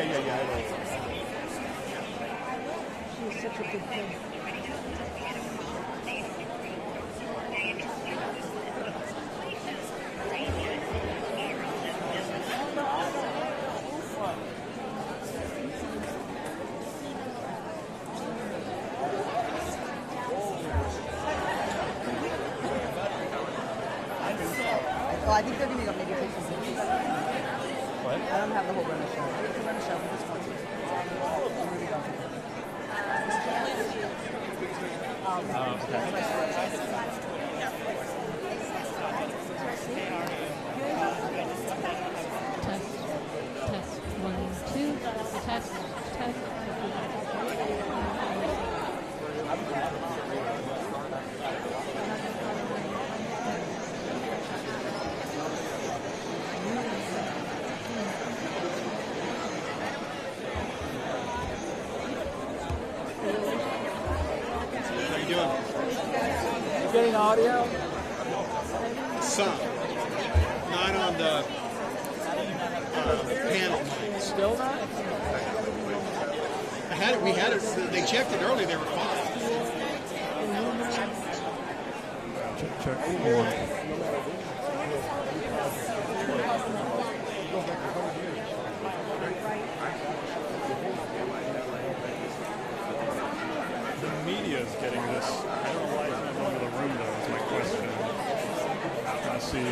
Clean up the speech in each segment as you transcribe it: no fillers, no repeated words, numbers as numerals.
yeah. She's such a good thing. Well, I think they're going to go maybe take some pictures. What? I don't have the whole run of show. I think the run of show for this one. Maybe don't. Test 1, 2. Test. Getting audio? Some. Not on the panel mics. Still not? We had it. They checked it early. They were fine. Check. Hold on. The media is getting this. I don't know why it's not going to the room, though, is my question. I see.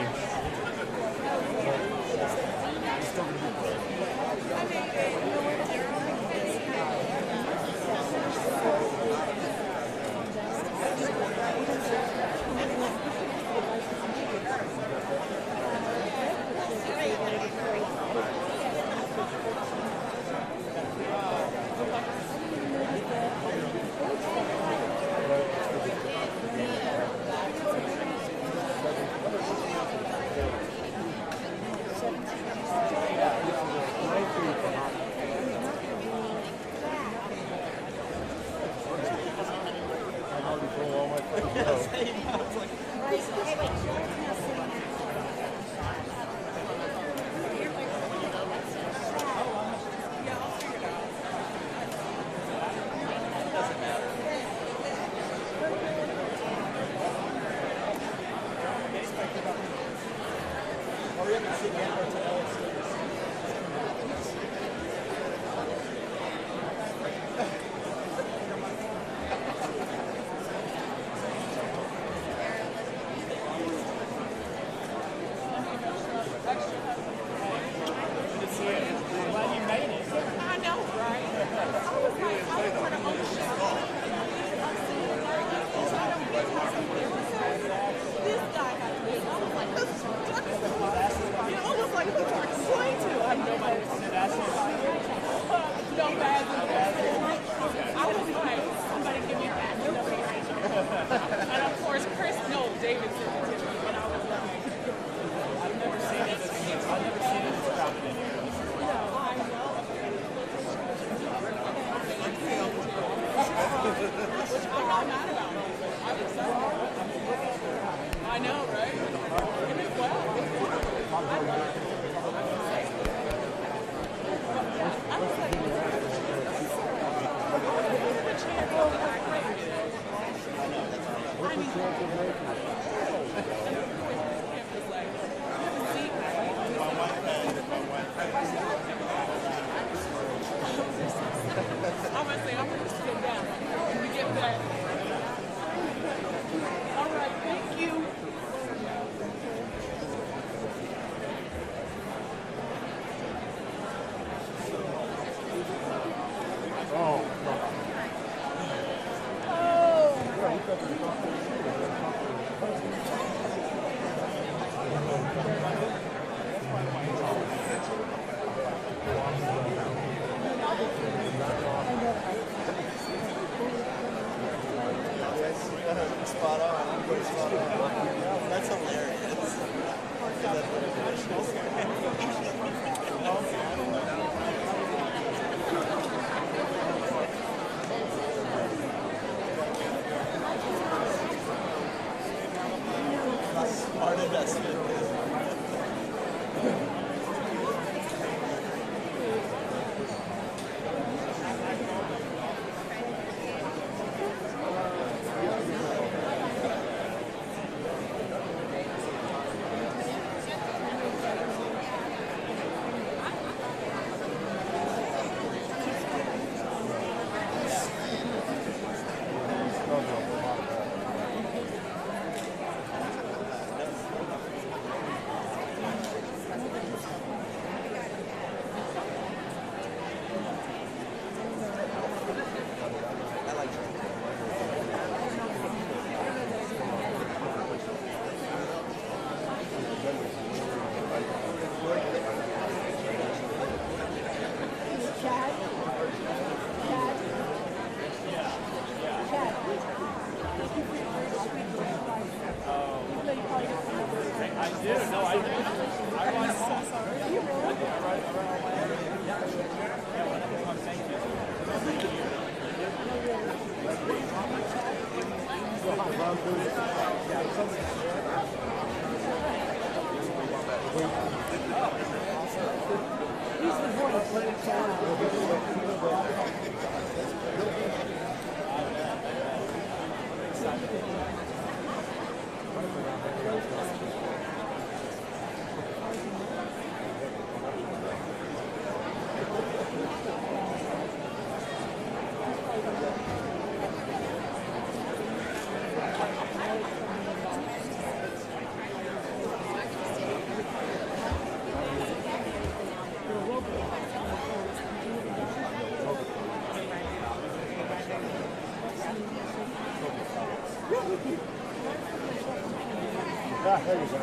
There you go.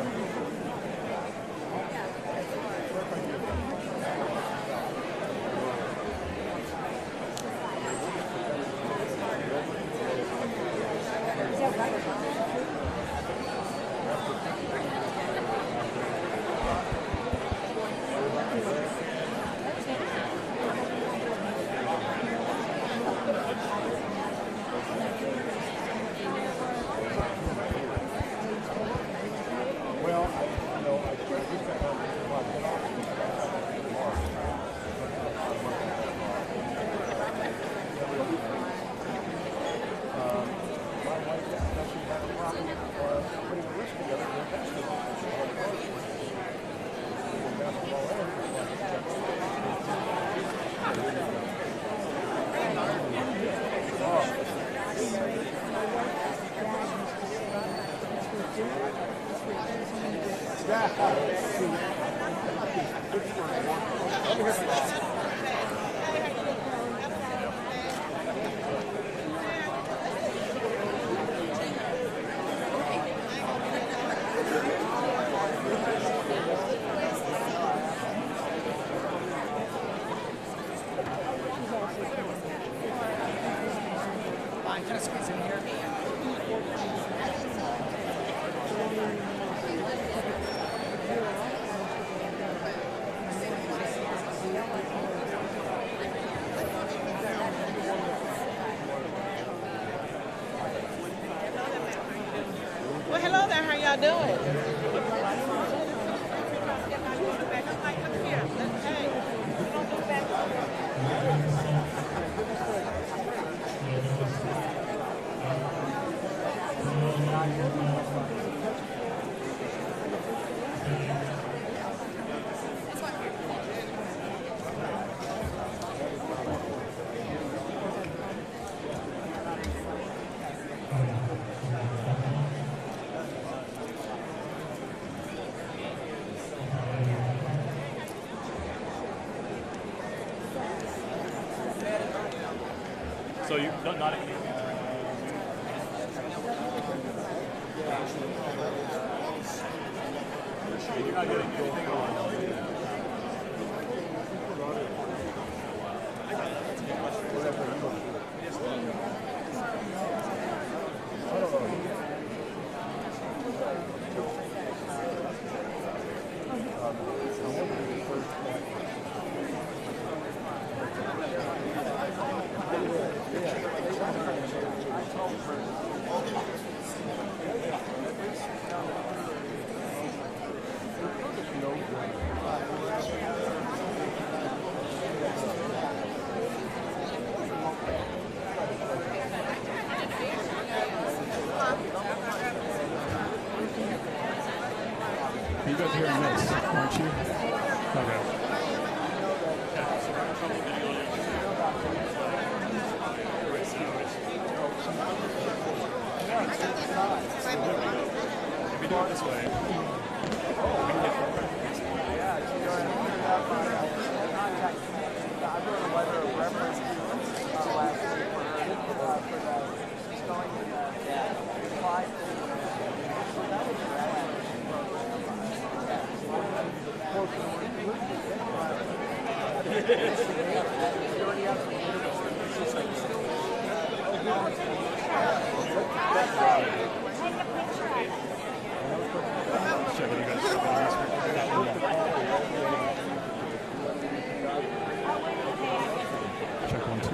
Well, hello there. How y'all doing? So you not you're not getting anything on. You guys hearing this, aren't you? Okay. If we do it this way, we can get check what you guys think on this. Check 1, 2.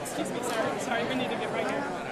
Excuse me, sorry, we need to get right here.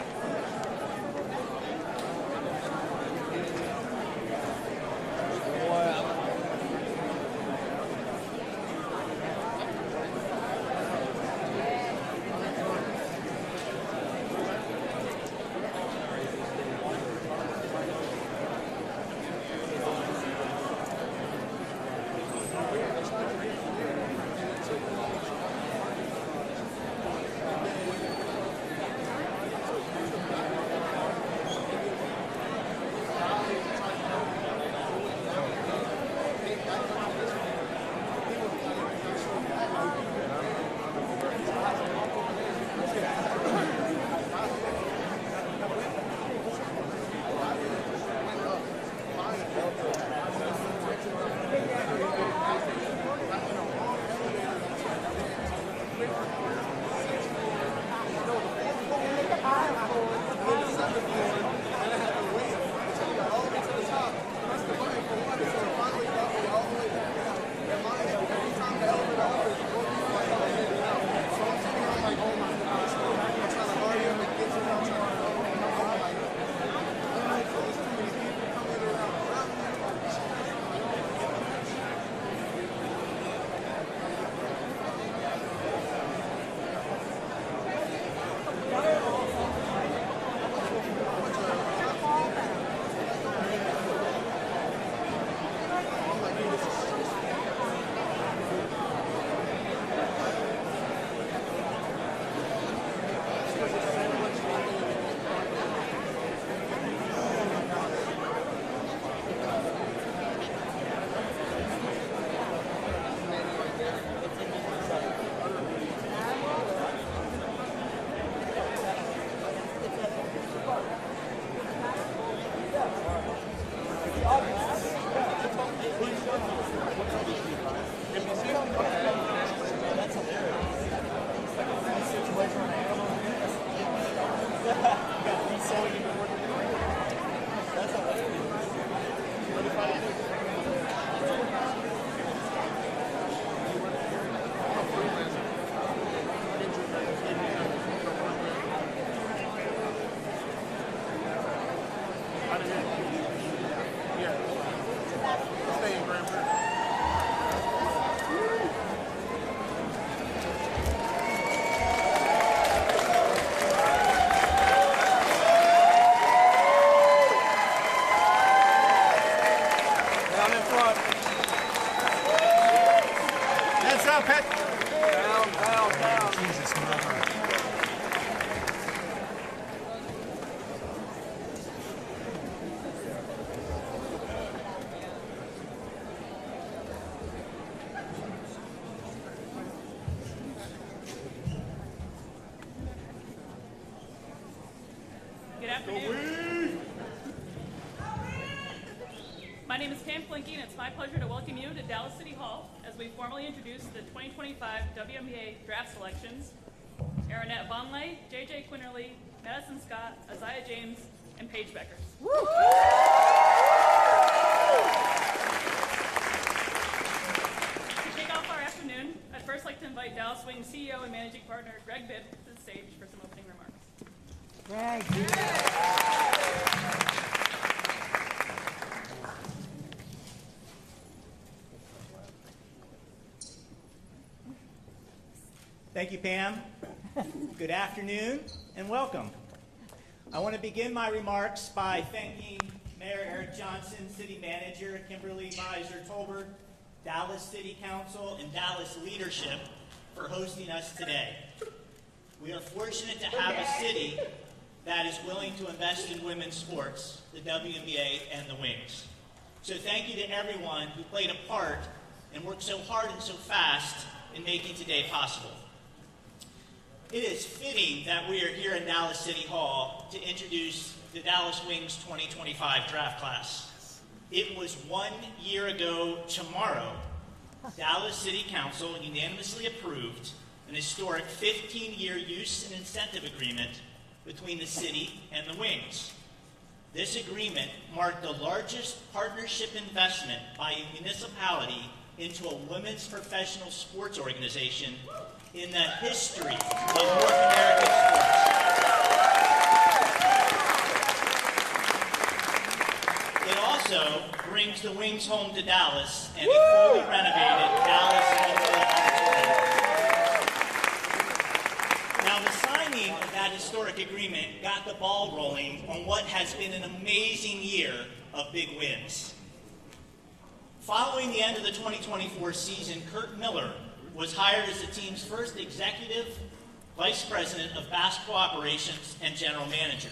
Good afternoon. My name is Pam Flinky, and it's my pleasure to welcome you to Dallas City Hall as we formally introduce the 2025 WNBA Draft selections Aaronette Vonleh, JJ Quinerly, Madison Scott, Aziaha James, and Paige Bueckers. To kick off our afternoon, I'd first like to invite Dallas Wings CEO and Managing Partner Greg Bibb to the stage for some opening remarks. Thank you, Pam. Good afternoon and welcome. I want to begin my remarks by thanking Mayor Eric Johnson, City Manager Kimberly Beiser-Tolbert, Dallas City Council, and Dallas leadership for hosting us today. We are fortunate to have a city that is willing to invest in women's sports, the WNBA and the Wings. So thank you to everyone who played a part and worked so hard and so fast in making today possible. It is fitting that we are here in Dallas City Hall to introduce the Dallas Wings 2025 draft class. It was 1 year ago tomorrow, Dallas City Council unanimously approved an historic 15-year use and incentive agreement between the city and the Wings. This agreement marked the largest partnership investment by a municipality into a women's professional sports organization in the history of North American sports. It also brings the Wings home to Dallas and a fully renovated Dallas Auditorium. Now, the signing of that historic agreement got the ball rolling on what has been an amazing year of big wins. Following the end of the 2024 season, Kurt Miller was hired as the team's first executive vice president of basketball operations and general manager.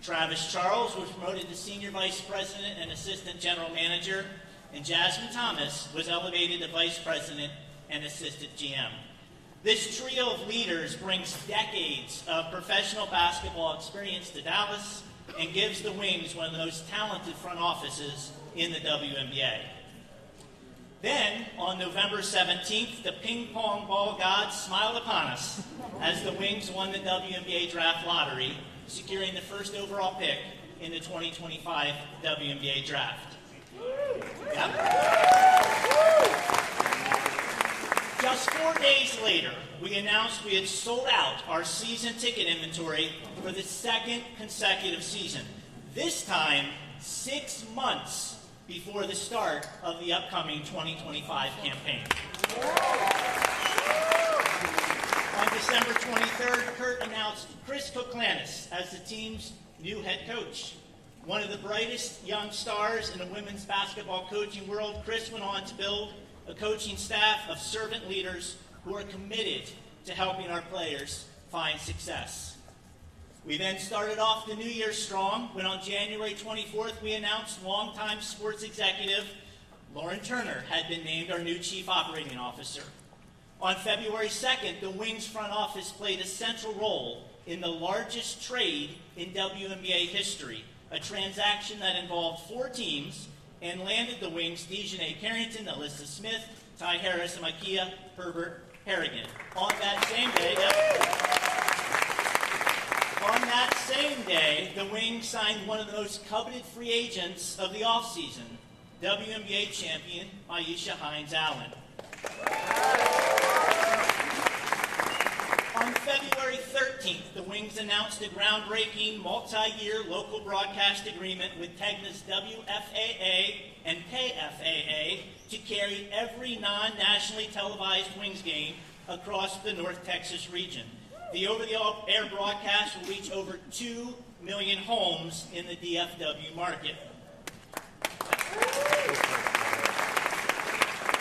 Travis Charles was promoted to senior vice president and assistant general manager, and Jasmine Thomas was elevated to vice president and assistant GM. This trio of leaders brings decades of professional basketball experience to Dallas and gives the Wings one of the most talented front offices in the WNBA. Then, on November 17th, the ping pong ball gods smiled upon us as the Wings won the WNBA Draft lottery, securing the first overall pick in the 2025 WNBA Draft. Yep. Just 4 days later, we announced we had sold out our season ticket inventory for the second consecutive season, this time 6 months before the start of the upcoming 2025 campaign. On December 23rd, Kurt announced Chris Koklanis as the team's new head coach. One of the brightest young stars in the women's basketball coaching world, Chris went on to build a coaching staff of servant leaders who are committed to helping our players find success. We then started off the new year strong when on January 24th we announced longtime sports executive Lauren Turner had been named our new chief operating officer. On February 2nd, the Wings front office played a central role in the largest trade in WNBA history, a transaction that involved 4 teams and landed the Wings Dejanay Carrington, Alyssa Smith, Ty Harris, and Makia Herbert Harrigan. On that same day, the Wings signed one of the most coveted free agents of the offseason, WNBA champion Aisha Hines-Allen. On February 13th, the Wings announced a groundbreaking multi-year local broadcast agreement with Tegna's WFAA and KFAA to carry every non-nationally televised Wings game across the North Texas region. The over-the-air broadcast will reach over 2 million homes in the DFW market.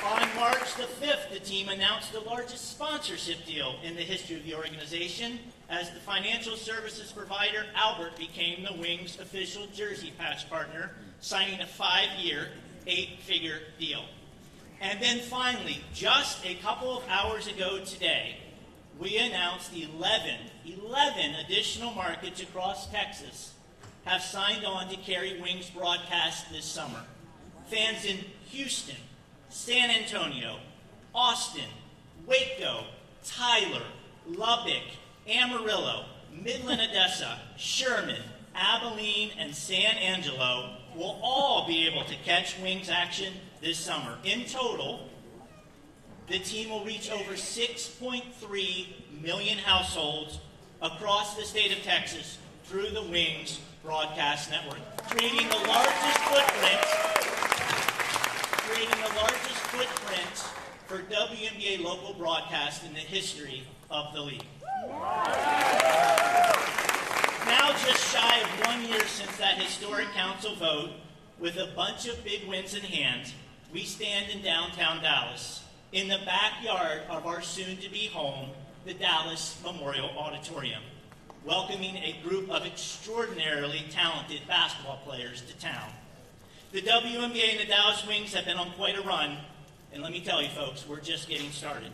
On March the 5th, the team announced the largest sponsorship deal in the history of the organization as the financial services provider Albert became the Wings' official jersey patch partner, signing a 5-year, 8-figure deal. And then finally, just a couple of hours ago today, we announced 11 additional markets across Texas have signed on to carry Wings broadcast this summer. Fans in Houston, San Antonio, Austin, Waco, Tyler, Lubbock, Amarillo, Midland Odessa, Sherman, Abilene, and San Angelo will all be able to catch Wings action this summer. In total, the team will reach over 6.3 million households across the state of Texas through the Wings broadcast network, creating the largest footprint for WNBA local broadcast in the history of the league. Now just shy of 1 year since that historic council vote, with a bunch of big wins in hand, we stand in downtown Dallas, in the backyard of our soon-to-be home, the Dallas Memorial Auditorium, welcoming a group of extraordinarily talented basketball players to town. The WNBA and the Dallas Wings have been on quite a run, and let me tell you folks, we're just getting started.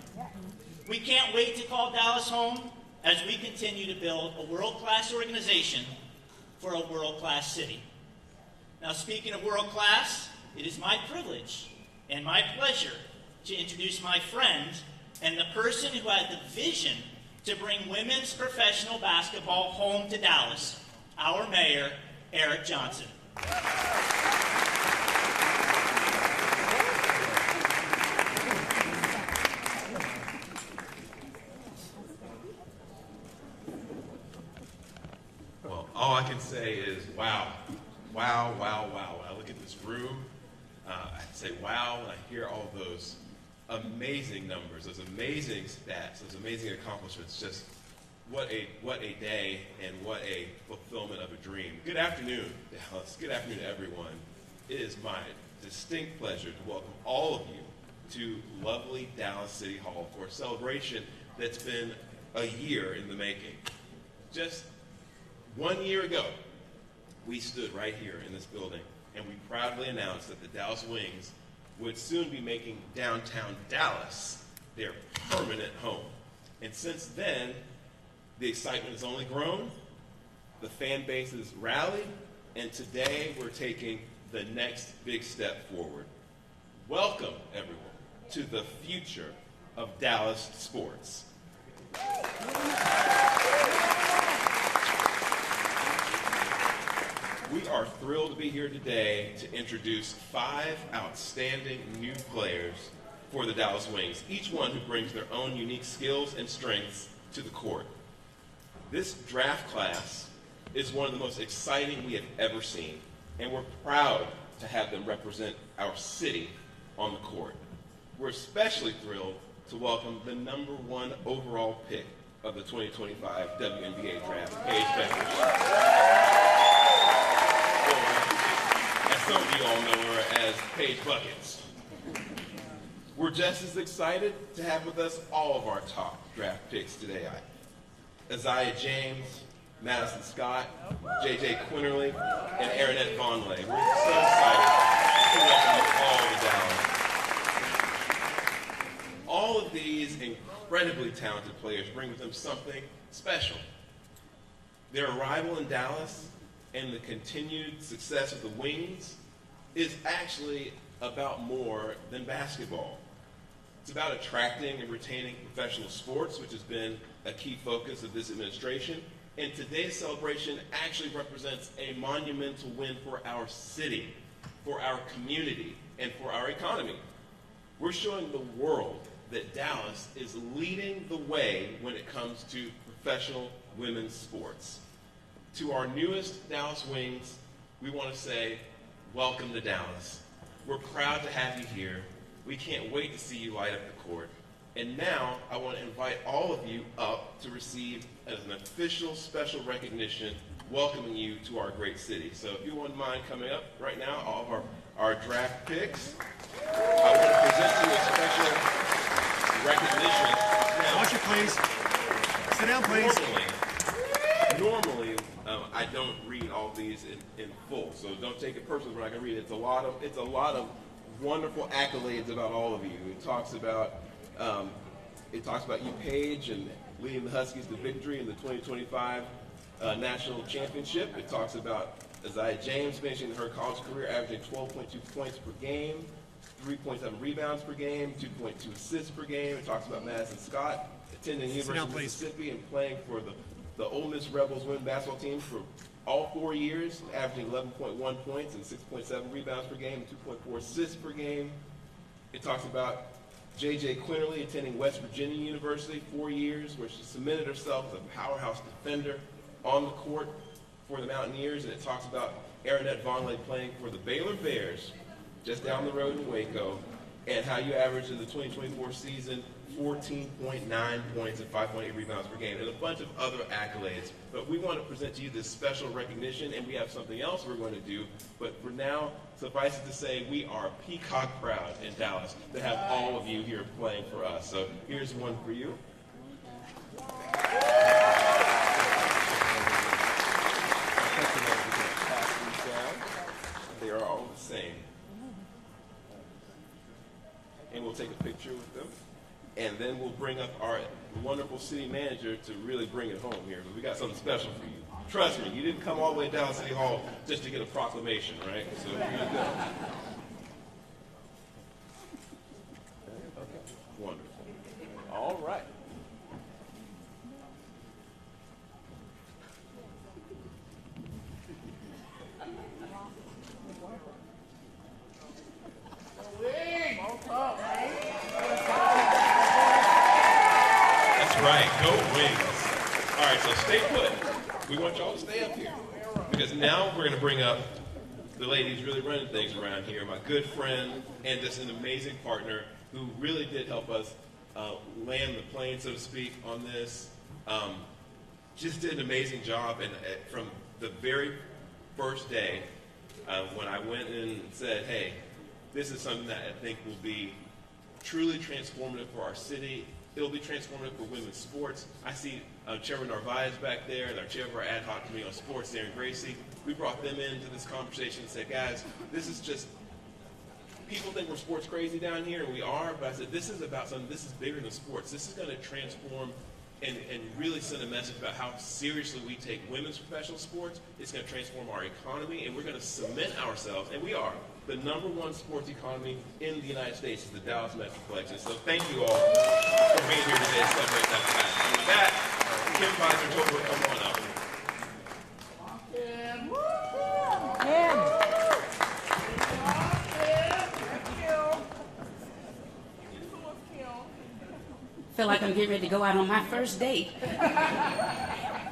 We can't wait to call Dallas home as we continue to build a world-class organization for a world-class city. Now, speaking of world-class, it is my privilege and my pleasure to introduce my friend and the person who had the vision to bring women's professional basketball home to Dallas, our mayor, Eric Johnson. Well, all I can say is wow. Wow, wow, wow. When I look at this room, I say wow when I hear all those amazing numbers, those amazing stats, those amazing accomplishments. Just what a day and what a fulfillment of a dream. Good afternoon, Dallas. Good afternoon, everyone. It is my distinct pleasure to welcome all of you to lovely Dallas City Hall for a celebration that's been a year in the making. Just 1 year ago, we stood right here in this building and we proudly announced that the Dallas Wings would soon be making downtown Dallas their permanent home. And since then, the excitement has only grown, the fan base has rallied, and today we're taking the next big step forward. Welcome, everyone, to the future of Dallas sports. We are thrilled to be here today to introduce 5 outstanding new players for the Dallas Wings, each one who brings their own unique skills and strengths to the court. This draft class is one of the most exciting we have ever seen, and we're proud to have them represent our city on the court. We're especially thrilled to welcome the #1 overall pick of the 2025 WNBA Draft, Paige Bueckers. As some of you all know her as Paige Bueckers. We're just as excited to have with us all of our top draft picks today. Aziaha James, Madison Scott, JJ Quinerly, and Aaronette Vonleh. We're so excited to welcome you all to Dallas. All of these incredibly talented players bring with them something special. Their arrival in Dallas and the continued success of the Wings is actually about more than basketball. It's about attracting and retaining professional sports, which has been a key focus of this administration. And today's celebration actually represents a monumental win for our city, for our community, and for our economy. We're showing the world that Dallas is leading the way when it comes to professional women's sports. To our newest Dallas Wings, we want to say, welcome to Dallas. We're proud to have you here. We can't wait to see you light up the court. And now I want to invite all of you up to receive as an official special recognition welcoming you to our great city. So if you wouldn't mind coming up right now, all of our draft picks. I want to present to you a special recognition. Now, Watch it, please. Sit down, please. Normally, I don't read all these in full, so don't take it personally when I can read it. It's a lot of wonderful accolades about all of you. It talks about you, Paige, and leading the Huskies to victory in the 2025 national championship. It talks about Aziaha James finishing her college career averaging 12.2 points per game. 3.7 rebounds per game, 2.2 assists per game. It talks about Madison Scott attending the University of Mississippi and playing for the Ole Miss Rebels women's basketball team for all 4 years, averaging 11.1 points and 6.7 rebounds per game, 2.4 assists per game. It talks about J.J. Quinerly attending West Virginia University 4 years, where she cemented herself as a powerhouse defender on the court for the Mountaineers. And it talks about Aaronette Vonleh playing for the Baylor Bears just down the road in Waco, and how you averaged in the 2024 season 14.9 points and 5.8 rebounds per game, and a bunch of other accolades. But we want to present to you this special recognition, and we have something else we're going to do. But for now, suffice it to say, we are peacock proud in Dallas to have all of you here playing for us. So here's one for you. They are all the same. And we'll take a picture with them. And then we'll bring up our wonderful city manager to really bring it home here. But we got something special for you. Trust me, you didn't come all the way to Dallas City Hall just to get a proclamation, right? So here you go. Okay. Wonderful. All right. Right, go Wings. All right, so stay put. We want y'all to stay up here because now we're going to bring up the lady who's really running things around here, my good friend and just an amazing partner who really did help us land the plane, so to speak, on this. Just did an amazing job, and from the very first day when I went in and said, hey, this is something that I think will be truly transformative for our city. It'll be transformative for women's sports. I see Chairman Narvaez back there and our chair of our ad hoc committee on sports, Darren Gracie. We brought them into this conversation and said, guys, this is just, people think we're sports crazy down here, and we are, but I said, this is about something, this is bigger than sports. This is going to transform and really send a message about how seriously we take women's professional sports. It's going to transform our economy, and we're going to cement ourselves, and we are, the #1 sports economy in the United States is the Dallas Metroplex. And so thank you all for being here today to celebrate that fact. And with that, Kim Pfizer, Topher, come on up. Feel like I'm getting ready to go out on my first date.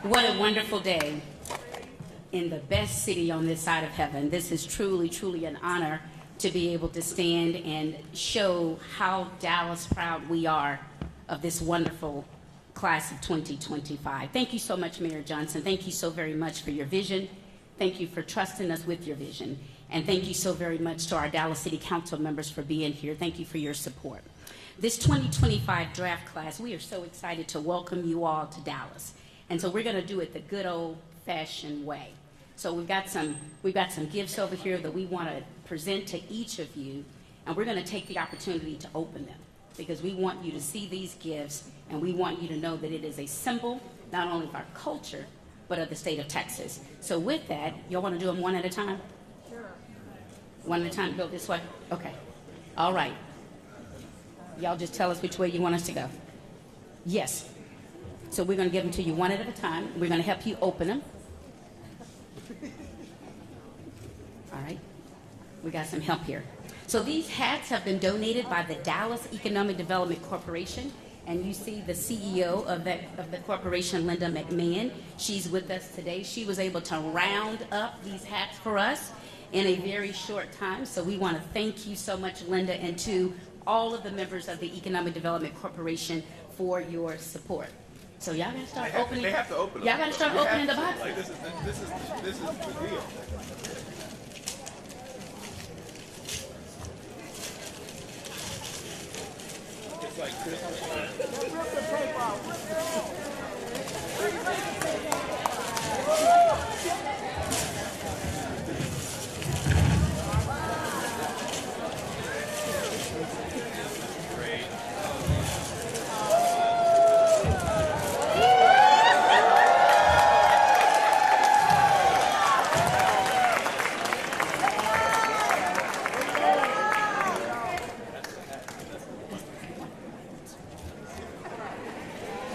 What a wonderful day in the best city on this side of heaven. This is truly, truly an honor to be able to stand and show how Dallas proud we are of this wonderful class of 2025. Thank you so much, Mayor Johnson. Thank you so very much for your vision. Thank you for trusting us with your vision. And thank you so very much to our Dallas City Council members for being here. Thank you for your support. This 2025 draft class, we are so excited to welcome you all to Dallas. And so we're going to do it the good old-fashioned way. So we've got some gifts over here that we want to present to each of you, and we're going to take the opportunity to open them because we want you to see these gifts, and we want you to know that it is a symbol not only of our culture, but of the state of Texas. So with that, y'all want to do them one at a time? Sure. One at a time, go this way? Okay. All right. Y'all just tell us which way you want us to go. Yes. So we're going to give them to you one at a time. We're going to help you open them. All right. We got some help here. So these hats have been donated by the Dallas Economic Development Corporation. And you see the CEO of the corporation, Linda McMahon. She's with us today. She was able to round up these hats for us in a very short time. So we want to thank you so much, Linda, and to all of the members of the Economic Development Corporation for your support. So y'all gotta start opening. They have to open them. Y'all gotta start opening the boxes. Like this is the deal. It's like Christmas.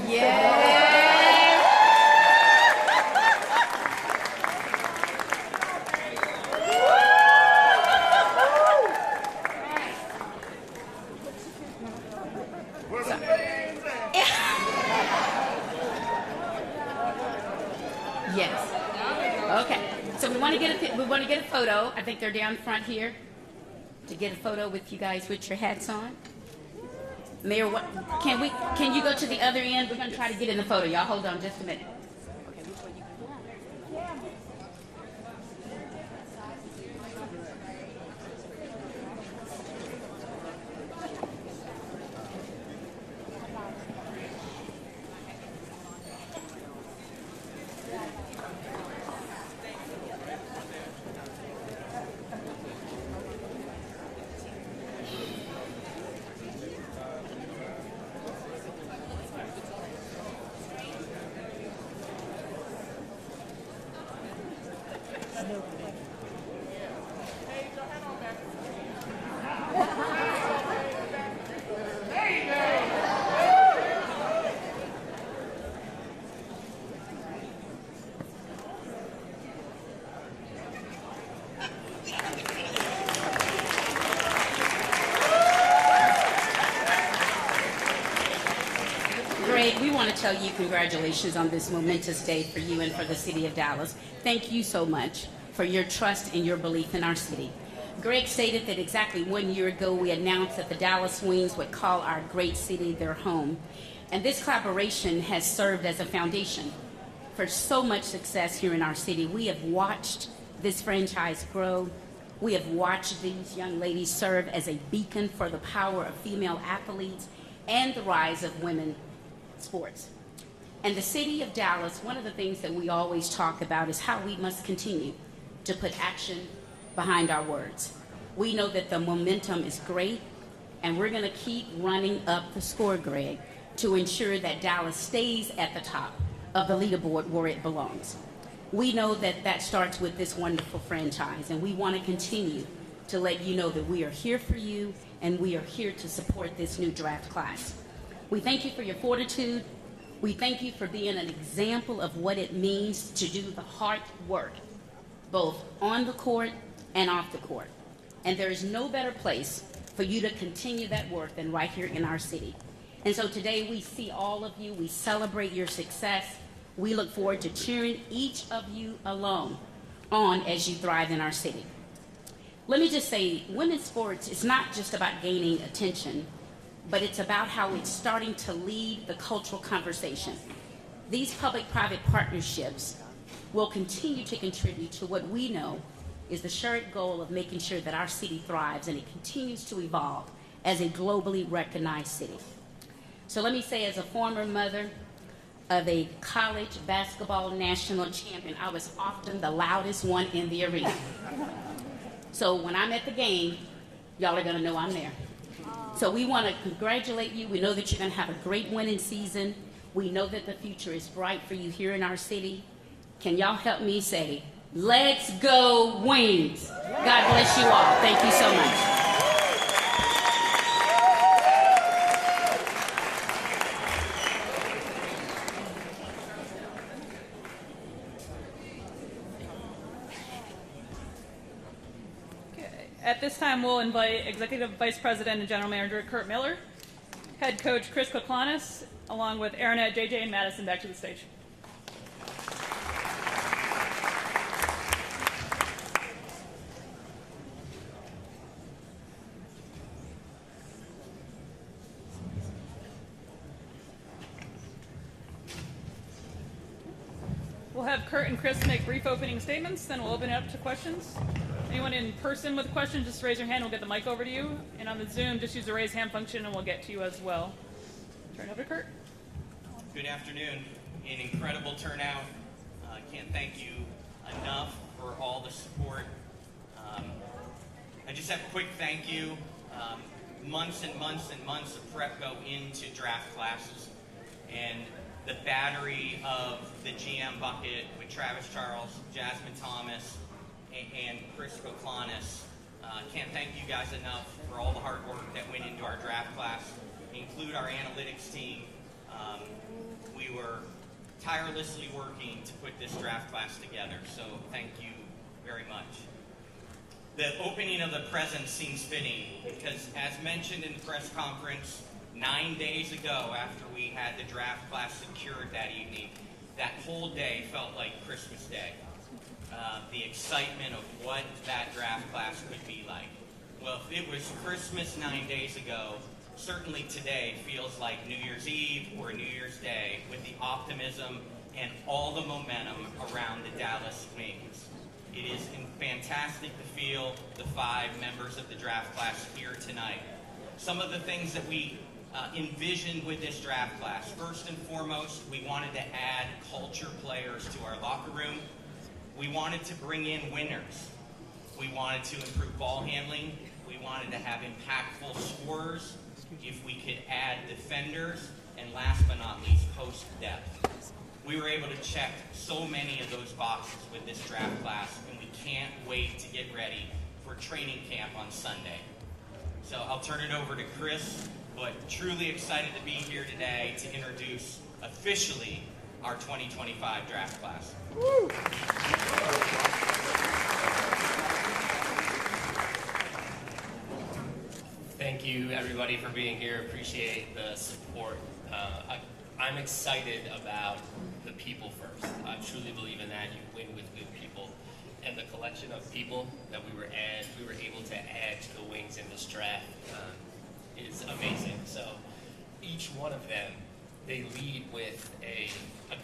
Yes. Okay. So we want to get a photo. I think they're down front here to get a photo with you guys with your hats on. Mayor, can you go to the other end? We're going to try to get in the photo. Y'all hold on just a minute. We want to tell you congratulations on this momentous day for you and for the city of Dallas. Thank you so much for your trust and your belief in our city. Greg stated that exactly 1 year ago we announced that the Dallas Wings would call our great city their home. And this collaboration has served as a foundation for so much success here in our city. We have watched this franchise grow. We have watched these young ladies serve as a beacon for the power of female athletes and the rise of women sports. And the city of Dallas, one of the things that we always talk about is how we must continue to put action behind our words. We know that the momentum is great, and we're going to keep running up the score, Greg, to ensure that Dallas stays at the top of the leaderboard where it belongs. We know that that starts with this wonderful franchise, and we want to continue to let you know that we are here for you, and we are here to support this new draft class. We thank you for your fortitude. We thank you for being an example of what it means to do the hard work, both on the court and off the court. And there is no better place for you to continue that work than right here in our city. And so today we see all of you. We celebrate your success. We look forward to cheering each of you along on as you thrive in our city. Let me just say, women's sports is not just about gaining attention, but it's about how it's starting to lead the cultural conversation. These public-private partnerships will continue to contribute to what we know is the shared goal of making sure that our city thrives and it continues to evolve as a globally recognized city. So let me say, as a former mother of a college basketball national champion, I was often the loudest one in the arena. So when I'm at the game, y'all are gonna know I'm there. So we want to congratulate you. We know that you're going to have a great winning season. We know that the future is bright for you here in our city. Can y'all help me say, let's go Wings? God bless you all. Thank you so much. At this time, we'll invite Executive Vice President and General Manager Kurt Miller, Head Coach Chris Koklanis, along with Aaronette, JJ, and Madison back to the stage. We'll have Kurt and Chris make brief opening statements, then we'll open it up to questions. Anyone in person with a question, just raise your hand, we'll get the mic over to you. And on the Zoom, just use the raise hand function and we'll get to you as well. Turn it over to Kurt. Good afternoon. An incredible turnout. Can't thank you enough for all the support. I just have a quick thank you. Months and months and months of prep go into draft classes. And the battery of the GM bucket with Travis Charles, Jasmine Thomas, and Chris Koklanis. Can't thank you guys enough for all the hard work that went into our draft class. Include our analytics team, We were tirelessly working to put this draft class together, so thank you very much. The opening of the present seems fitting because, as mentioned in the press conference 9 days ago after we had the draft class secured that evening, that whole day felt like Christmas Day. The excitement of what that draft class could be like. Well, if it was Christmas 9 days ago, certainly today feels like New Year's Eve or New Year's Day with the optimism and all the momentum around the Dallas Wings. It is fantastic to feel the 5 members of the draft class here tonight. Some of the things that we envisioned with this draft class, first and foremost, we wanted to add culture players to our locker room. We wanted to bring in winners. We wanted to improve ball handling. We wanted to have impactful scorers. If we could add defenders, and last but not least, post depth. We were able to check so many of those boxes with this draft class, and we can't wait to get ready for training camp on Sunday. So I'll turn it over to Chris, but truly excited to be here today to introduce officially our 2025 draft class. Woo! Thank you, everybody, for being here. Appreciate the support. I'm excited about the people first. I truly believe in that. You win with good people. And the collection of people that we were able to add to the Wings in this draft is amazing. So each one of them, they lead with a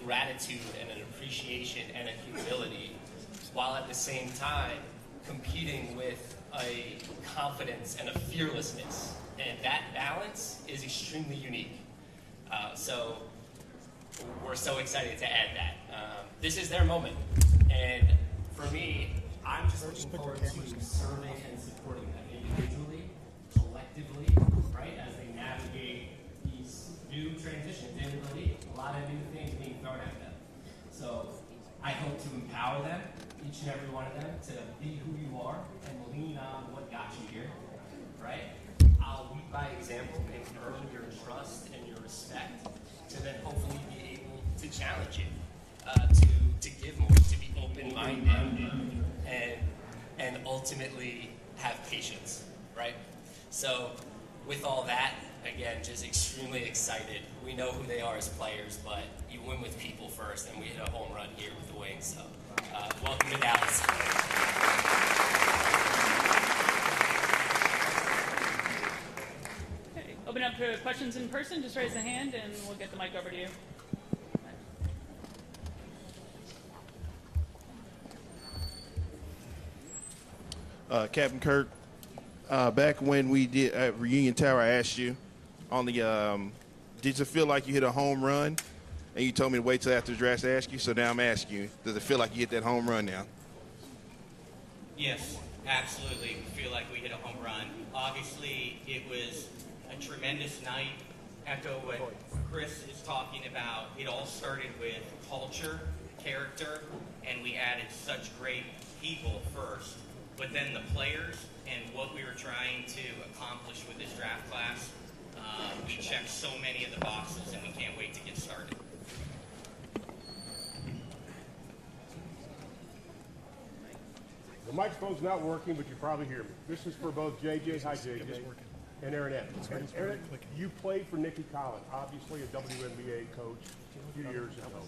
gratitude and an appreciation and a humility, while at the same time competing with a confidence and a fearlessness. And that balance is extremely unique. So we're so excited to add that. This is their moment. And for me, I'm just looking forward to serving and supporting them individually, collectively, right, as they navigate these new transitions in the league. A lot of new things being thrown at them. So I hope to empower them, each and every one of them, to be who you are and lean on what got you here, right? I'll lead by example and earn your trust and your respect to then hopefully be able to challenge you, to give more, to be open-minded, and ultimately have patience, right? So with all that, again, just extremely excited. We know who they are as players, but you win with people first, and we hit a home run here with the Wings. So welcome to Dallas. Okay, open up to questions in person. Just raise a hand, and we'll get the mic over to you. Captain Kirk, back when we did at Reunion Tower, I asked you on the, did you feel like you hit a home run? And you told me to wait till after the draft to ask you, so now I'm asking you, does it feel like you hit that home run now? Yes, absolutely. We feel like we hit a home run. Obviously, it was a tremendous night. Echo what Chris is talking about. It all started with culture, character, and we added such great people first. But then the players and what we were trying to accomplish with this draft class, we checked so many of the boxes, and we can't wait to get started. The microphone's not working, but you probably hear me. This is for both JJ, hi JJ, and Aaronette. And Aaronette, you played for Nikki Collins, obviously a WNBA coach a few years ago.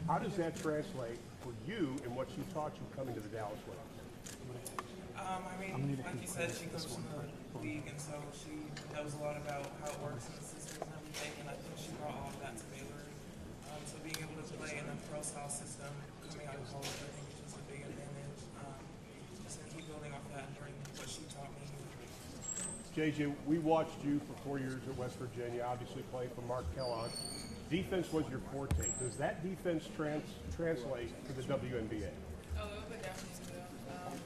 How does that translate for you and what she taught you coming to the Dallas Wings? I mean, like you said, she comes from the league, and so she knows a lot about how it works in the systems and everything, and I think she brought all of that to Baylor. So being able to play in a pro-style system coming out of college, I think is just a big advantage. Just to keep building off that and bring what she taught me. JJ, we watched you for 4 years at West Virginia, obviously playing for Mark Kellogg. Defense was your forte. Does that defense translate to the WNBA? Oh, it would definitely do.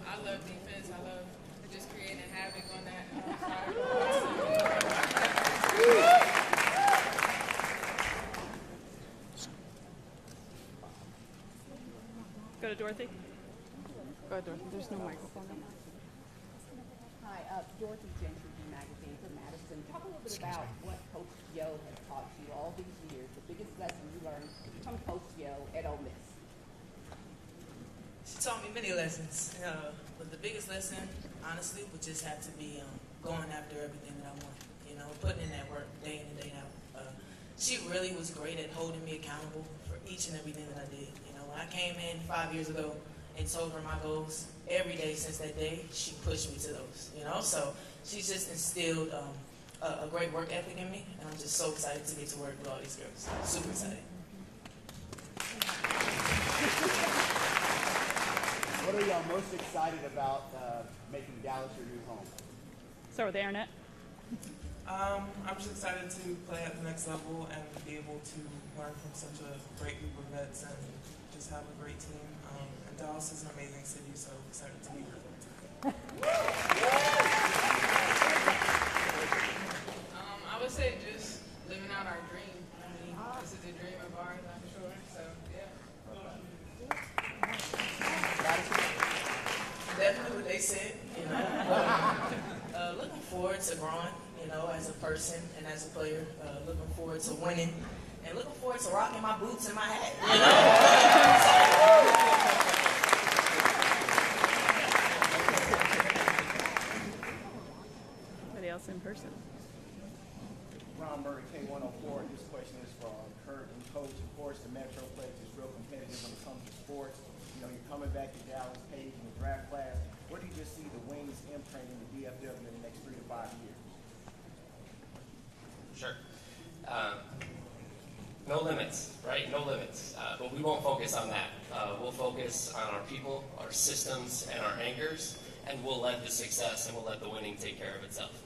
I love defense. I love just creating havoc on that side. Go to Dorothy. Go ahead, Dorothy. There's no microphone. Hi, Dorothy Gentry from magazine for Madison. Talk a little bit about what Coach Yo has taught you all these years, the biggest lesson you learned from Coach Yo at Ole Miss. She taught me many lessons, but the biggest lesson, honestly, would just have to be going after everything that I want. You know, putting in that work day in and day out. She really was great at holding me accountable for each and everything that I did. You know, when I came in 5 years ago and told her my goals, every day since that day, she pushed me to those. You know, so she's just instilled a great work ethic in me, and I'm just so excited to get to work with all these girls. Super excited. What are y'all most excited about making Dallas your new home? Start with Aaronette. I'm just excited to play at the next level and be able to learn from such a great group of vets and just have a great team. And Dallas is an amazing city, so excited to be here. I would say just living out our dream. I mean, this is a dream of ours, I'm sure. So, yeah. Definitely what they said, you know. Looking forward to growing, you know, as a person and as a player. Looking forward to winning and looking forward to rocking my boots and my hat, you know. Anybody else in person? Ron Murray, K104. This question is for Kurt and Coach. Of course, the Metroplex is real competitive when it comes to sports. You know, you're coming back to Dallas, Paige, in the draft class. Where do you just see the Wings imprint in the DFW in the next 3 to 5 years? Sure. No limits, right? No limits. But we won't focus on that. We'll focus on our people, our systems, and our anchors, and we'll let the success and we'll let the winning take care of itself.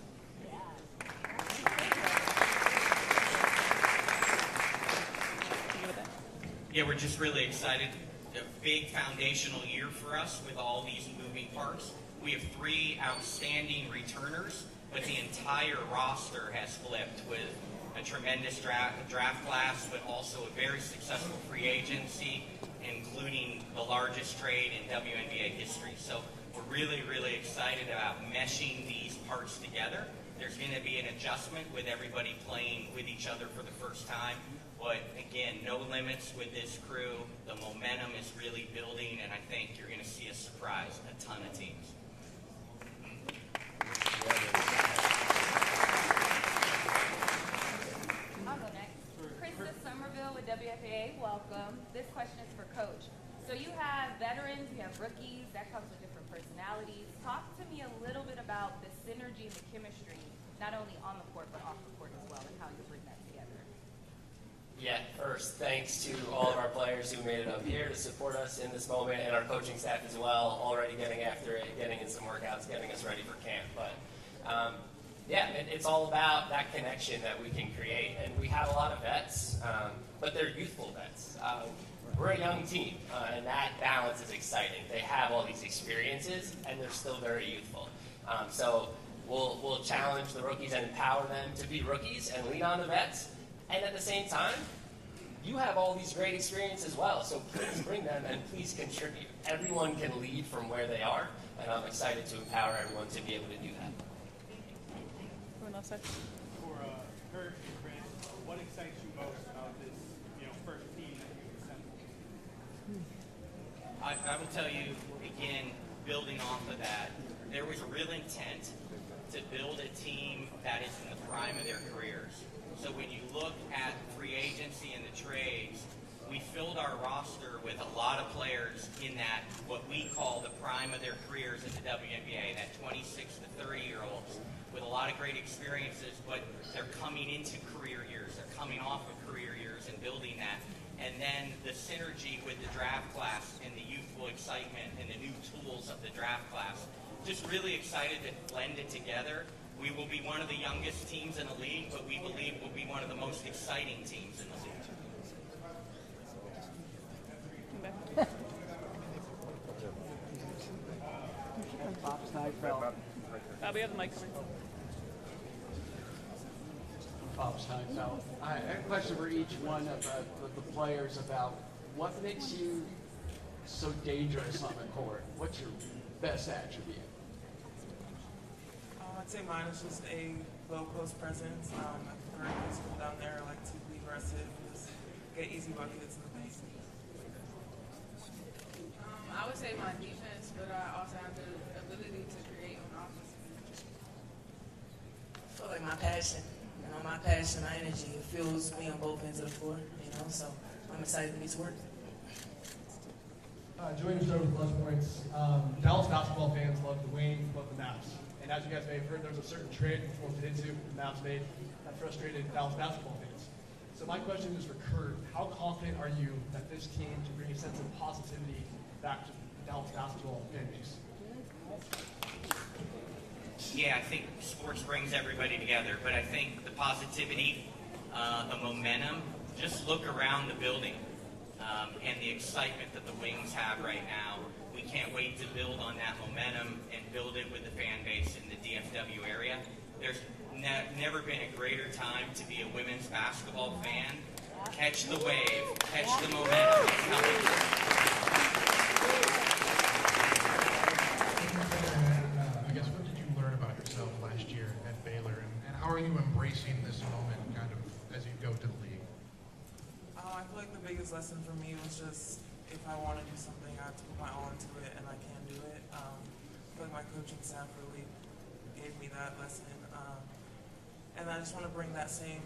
Yeah, we're just really excited. A big foundational year for us with all these moving parts. We have 3 outstanding returners, but the entire roster has flipped with a tremendous draft class, but also a very successful free agency, including the largest trade in WNBA history. So we're really, really excited about meshing these parts together. There's going to be an adjustment with everybody playing with each other for the first time. But again, no limits with this crew. The momentum is really building, and I think you're going to see us surprise a ton of teams. I'll go next. Krista Somerville with WFAA, welcome. This question is for Coach. So you have veterans, you have rookies, that comes with different personalities. Talk to me a little bit about the synergy and the chemistry, not only on the court, but off the court as well, and how you bring that together. Yeah, first, thanks to all of our players who made it up here to support us in this moment, and our coaching staff as well, already getting after it, getting in some workouts, getting us ready for camp. But yeah, it's all about that connection that we can create. And we have a lot of vets, but they're youthful vets. We're a young team, and that balance is exciting. They have all these experiences, and they're still very youthful. So we'll challenge the rookies and empower them to be rookies and lean on the vets. And at the same time, you have all these great experiences as well, so please bring them and please contribute. Everyone can lead from where they are, and I'm excited to empower everyone to be able to do that. For Kurt and Chris, what excites you most about this, first team that you've assembled? I will tell you, again, building off of that, there was a real intent to build a team that is in the prime of their careers. So when you look at free agency and the trades, we filled our roster with a lot of players in that, what we call the prime of their careers in the WNBA, that 26 to 30-year-olds with a lot of great experiences, but they're coming into career years. They're coming off of career years and building that. And then the synergy with the draft class and the youthful excitement and the new tools of the draft class. Just really excited to blend it together. We will be one of the youngest teams in the league, but we believe we'll be one of the most exciting teams in the league. We have the mic. Bob Steinfeld. I have a question for each one of the players about what makes you so dangerous on the court. What's your best attribute? I'd say mine is just a low post presence. I prefer physical down there. I like to be aggressive, just get easy buckets in the paint. I would say my defense, but I also have the ability to create on offense. I feel like my passion, my passion, my energy, it fuels me on both ends of the floor, so I'm excited to get to work. Joining the show with Plus Points. Dallas basketball fans love the wings, love the Mavs. And as you guys may have heard, there's a certain trade before we get into the Mavs made that frustrated Dallas basketball fans. So my question is for Kurt. How confident are you that this team can bring a sense of positivity back to Dallas basketball fan base? Yeah, I think sports brings everybody together, but I think the positivity, the momentum, just look around the building and the excitement that the Wings have right now. We can't wait to build on that momentum and build it with the fan base in the DFW area. There's never been a greater time to be a women's basketball fan. Catch the wave, catch the momentum. It's coming. I guess, what did you learn about yourself last year at Baylor, and how are you embracing this moment kind of as you go to the league? I feel like the biggest lesson for me was just if I want to do something, I have to put my all into it, and I can do it. I feel like my coaching staff really gave me that lesson, and I just want to bring that same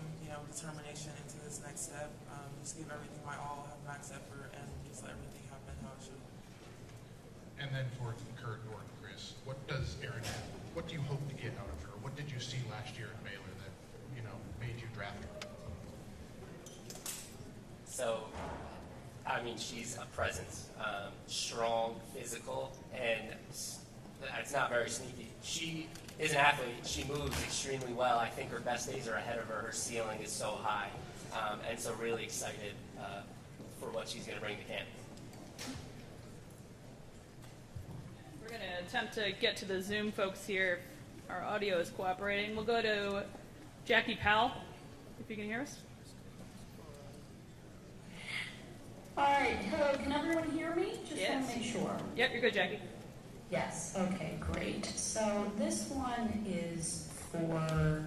determination into this next step. Just give everything my all, have max effort, and just let everything happen how it should. And then for Kurt or Chris, what do you hope to get out of her? What did you see last year at Baylor that made you draft her? So, I mean, she's a presence, strong, physical, and it's not very sneaky. She is an athlete. She moves extremely well. I think her best days are ahead of her. Her ceiling is so high, and so really excited for what she's going to bring to camp. We're going to attempt to get to the Zoom folks here. If our audio is cooperating. We'll go to Jackie Powell, if you can hear us. All right, hello, can everyone hear me? Just want to make sure. Yep, you're good, Jackie. Yes, okay, great. So this one is for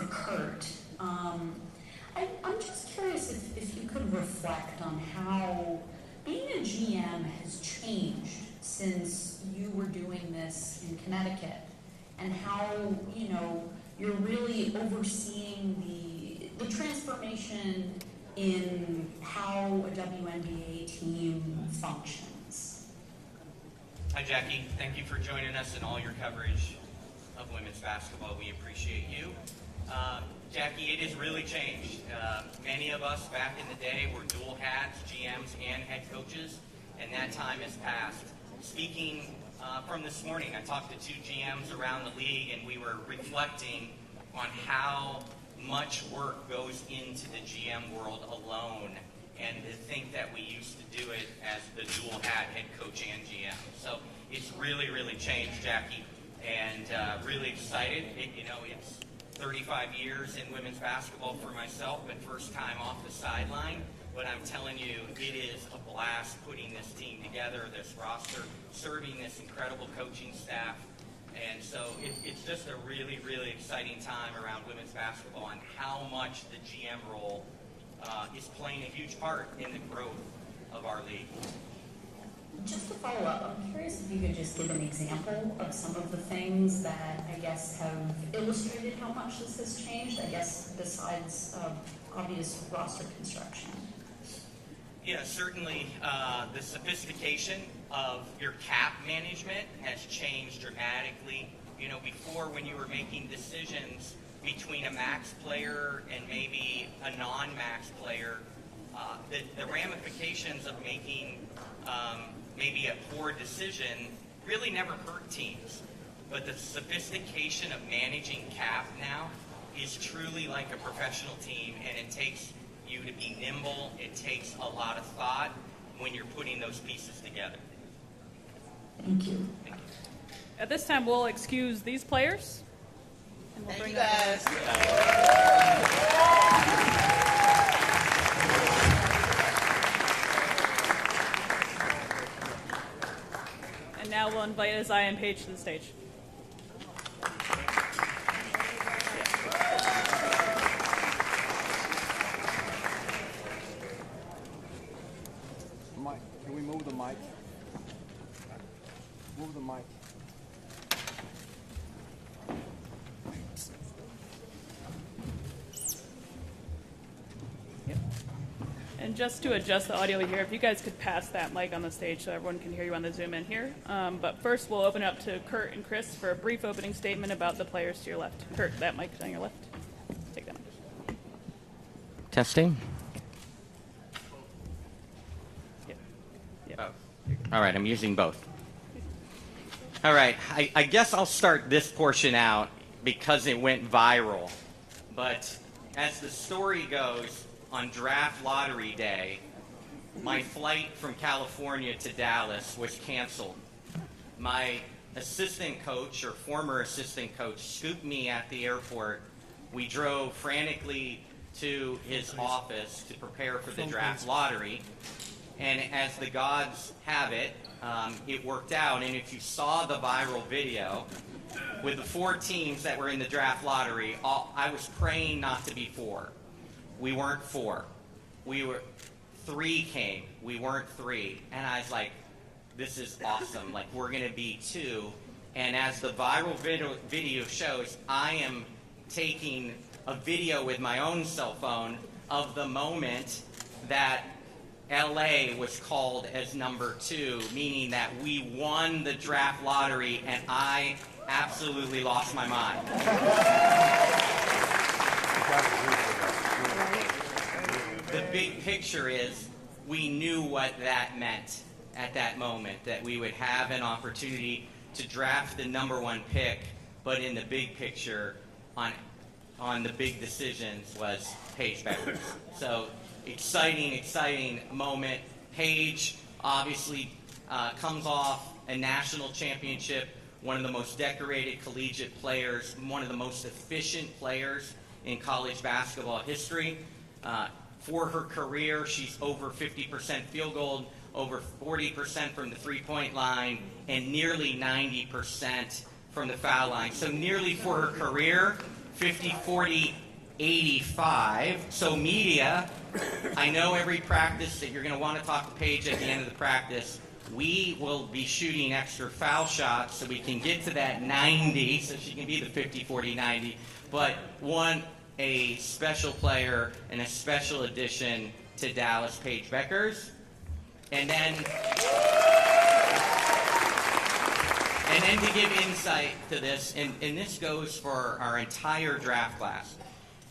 Kurt. I'm just curious if you could reflect on how being a GM has changed since you were doing this in Connecticut, and how, you're really overseeing the transformation in how a WNBA team functions. Hi, Jackie. Thank you for joining us and all your coverage of women's basketball. We appreciate you. Jackie, it has really changed. Many of us back in the day were dual hats, GMs and head coaches, and that time has passed. Speaking from this morning, I talked to 2 GMs around the league, and we were reflecting on how much work goes into the GM world alone, and to think that we used to do it as the dual hat head coach and GM. So it's really, really changed, Jackie, and really excited. It's 35 years in women's basketball for myself, and first time off the sideline. But I'm telling you, it is a blast putting this team together, this roster, serving this incredible coaching staff. And so it's just a really, really exciting time around women's basketball, and how much the GM role is playing a huge part in the growth of our league. Just to follow up, I'm curious if you could just give an example of some of the things that I guess have illustrated how much this has changed, I guess, besides obvious roster construction. Yeah, certainly the sophistication of your cap management has changed dramatically. Before, when you were making decisions between a max player and maybe a non-max player, the ramifications of making maybe a poor decision really never hurt teams. But the sophistication of managing cap now is truly like a professional team, and it takes you to be nimble. It takes a lot of thought when you're putting those pieces together. Thank you. Thank you. At this time, we'll excuse these players, and we'll bring them. And now we'll invite Aziaha and Paige to the stage. Can we move the mic? Move the mic. And just to adjust the audio here, if you guys could pass that mic on the stage so everyone can hear you on the Zoom in here. But first, we'll open it up to Kurt and Chris for a brief opening statement about the players to your left. Kurt, that mic's on your left. Take that mic. Testing. Yeah. All right, I'm using both. All right, I guess I'll start this portion out because it went viral. But as the story goes, on draft lottery day, my flight from California to Dallas was canceled. My assistant coach, or former assistant coach, scooped me at the airport. We drove frantically to his office to prepare for the draft lottery. And as the gods have it, it worked out. And if you saw the viral video, with the 4 teams that were in the draft lottery, I was praying not to be 4. We weren't 4. 3 came. We weren't 3. And I was like, this is awesome. Like, we're going to be 2. And as the viral video shows, I am taking a video with my own cell phone of the moment that LA was called as number 2, meaning that we won the draft lottery, and I absolutely lost my mind. The big picture is we knew what that meant at that moment, that we would have an opportunity to draft the number 1 pick, but in the big picture, on the big decisions, was Paige Bueckers. So exciting moment. Paige obviously comes off a national championship, one of the most decorated collegiate players, one of the most efficient players in college basketball history. For her career, she's over 50% field goal, over 40% from the three-point line, and nearly 90% from the foul line. So nearly for her career, 50, 40, 85. So media, I know every practice that you're going to want to talk to Paige at the end of the practice. We will be shooting extra foul shots so we can get to that 90, so she can be the 50, 40, 90. But a special player and a special addition to Dallas, Paige Bueckers. And then to give insight to this, and this goes for our entire draft class.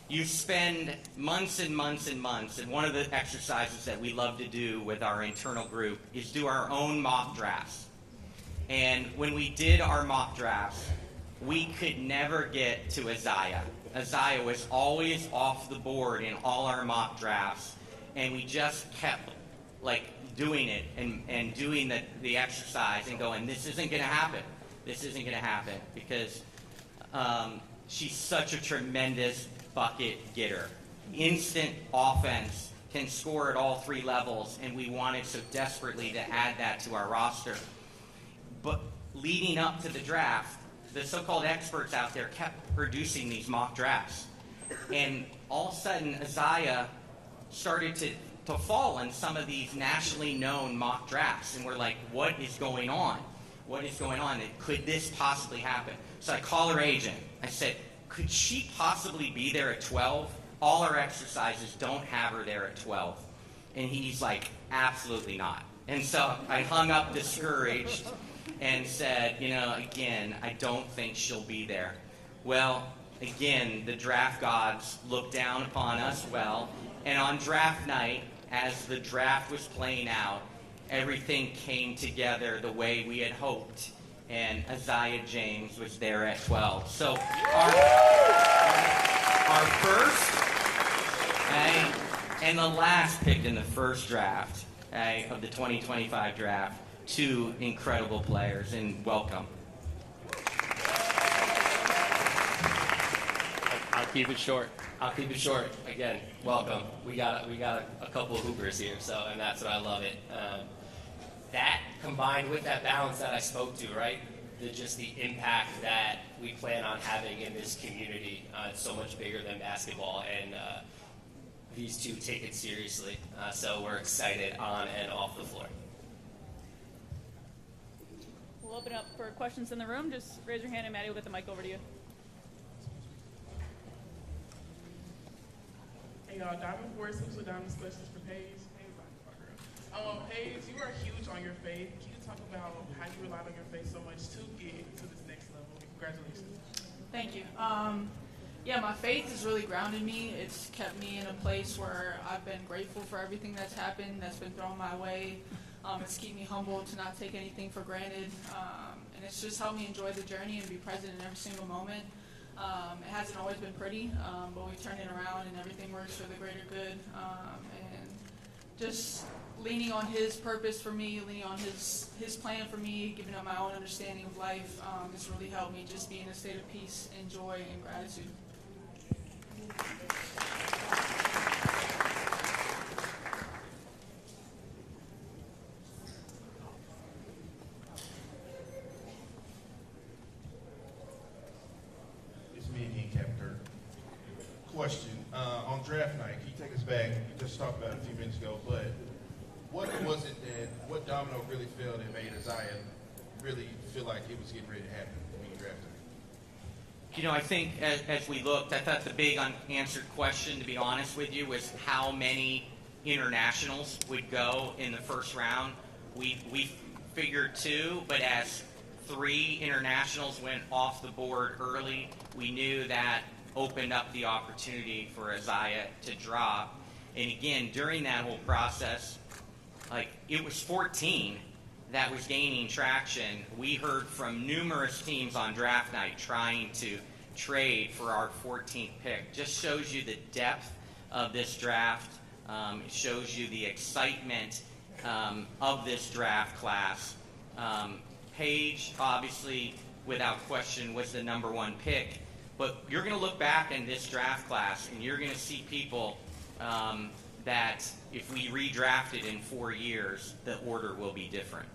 You spend months and months and months, and one of the exercises that we love to do with our internal group is do our own mock drafts. And when we did our mock drafts, we could never get to Aziaha. Aziaha was always off the board in all our mock drafts, and we just kept doing it and doing the exercise and going, this isn't going to happen. This isn't going to happen because she's such a tremendous bucket getter. Instant offense, can score at all 3 levels, and we wanted so desperately to add that to our roster. But leading up to the draft, the so-called experts out there kept producing these mock drafts. And all of a sudden, Aziaha started to fall in some of these nationally known mock drafts. And we're like, what is going on? What is going on? Could this possibly happen? So I call her agent. I said, could she possibly be there at 12? All our exercises don't have her there at 12. And he's like, absolutely not. And so I hung up discouraged and said, again, I don't think she'll be there. Well, again, the draft gods looked down upon us well. And on draft night, as the draft was playing out, everything came together the way we had hoped. And Aziaha James was there at 12. So our first and the last pick in the first draft of the 2025 draft, 2 incredible players, and welcome. I'll keep it short. Again, welcome. We got a couple of hoopers here, and that's what I love it. That combined with that balance that I spoke to, right? Just the impact that we plan on having in this community. It's so much bigger than basketball, and these 2 take it seriously. So we're excited on and off the floor. We'll open up for questions in the room. Just raise your hand and Maddie will get the mic over to you. Hey y'all, Diamond Force, who's with Diamond Questions for Paige. Paige, you are huge on your faith. Can you talk about how you relied on your faith so much to get to this next level? Congratulations. Thank you. Yeah, my faith has really grounded me. It's kept me in a place where I've been grateful for everything that's happened, that's been thrown my way. It's kept me humble to not take anything for granted. And it's just helped me enjoy the journey and be present in every single moment. It hasn't always been pretty, but we've turned it around and everything works for the greater good. And just leaning on his purpose for me, leaning on his plan for me, giving up my own understanding of life, has really helped me just be in a state of peace and joy and gratitude. It's me again, Captain Kirk. Question, on draft night, can you take us back? You just talked about it a few minutes ago, but what domino really fell that made Aziaha really feel like it was getting ready to happen when you drafted her? You know, I think as we looked, I thought the big unanswered question, to be honest with you, was how many internationals would go in the first round. We figured 2, but as 3 internationals went off the board early, we knew that opened up the opportunity for Aziaha to drop. And again, during that whole process, like, it was 14 that was gaining traction. We heard from numerous teams on draft night trying to trade for our 14th pick. Just shows you the depth of this draft. It shows you the excitement of this draft class. Paige, obviously, without question, was the number 1 pick. But you're going to look back in this draft class, and you're going to see people that if we redrafted in 4 years, the order will be different.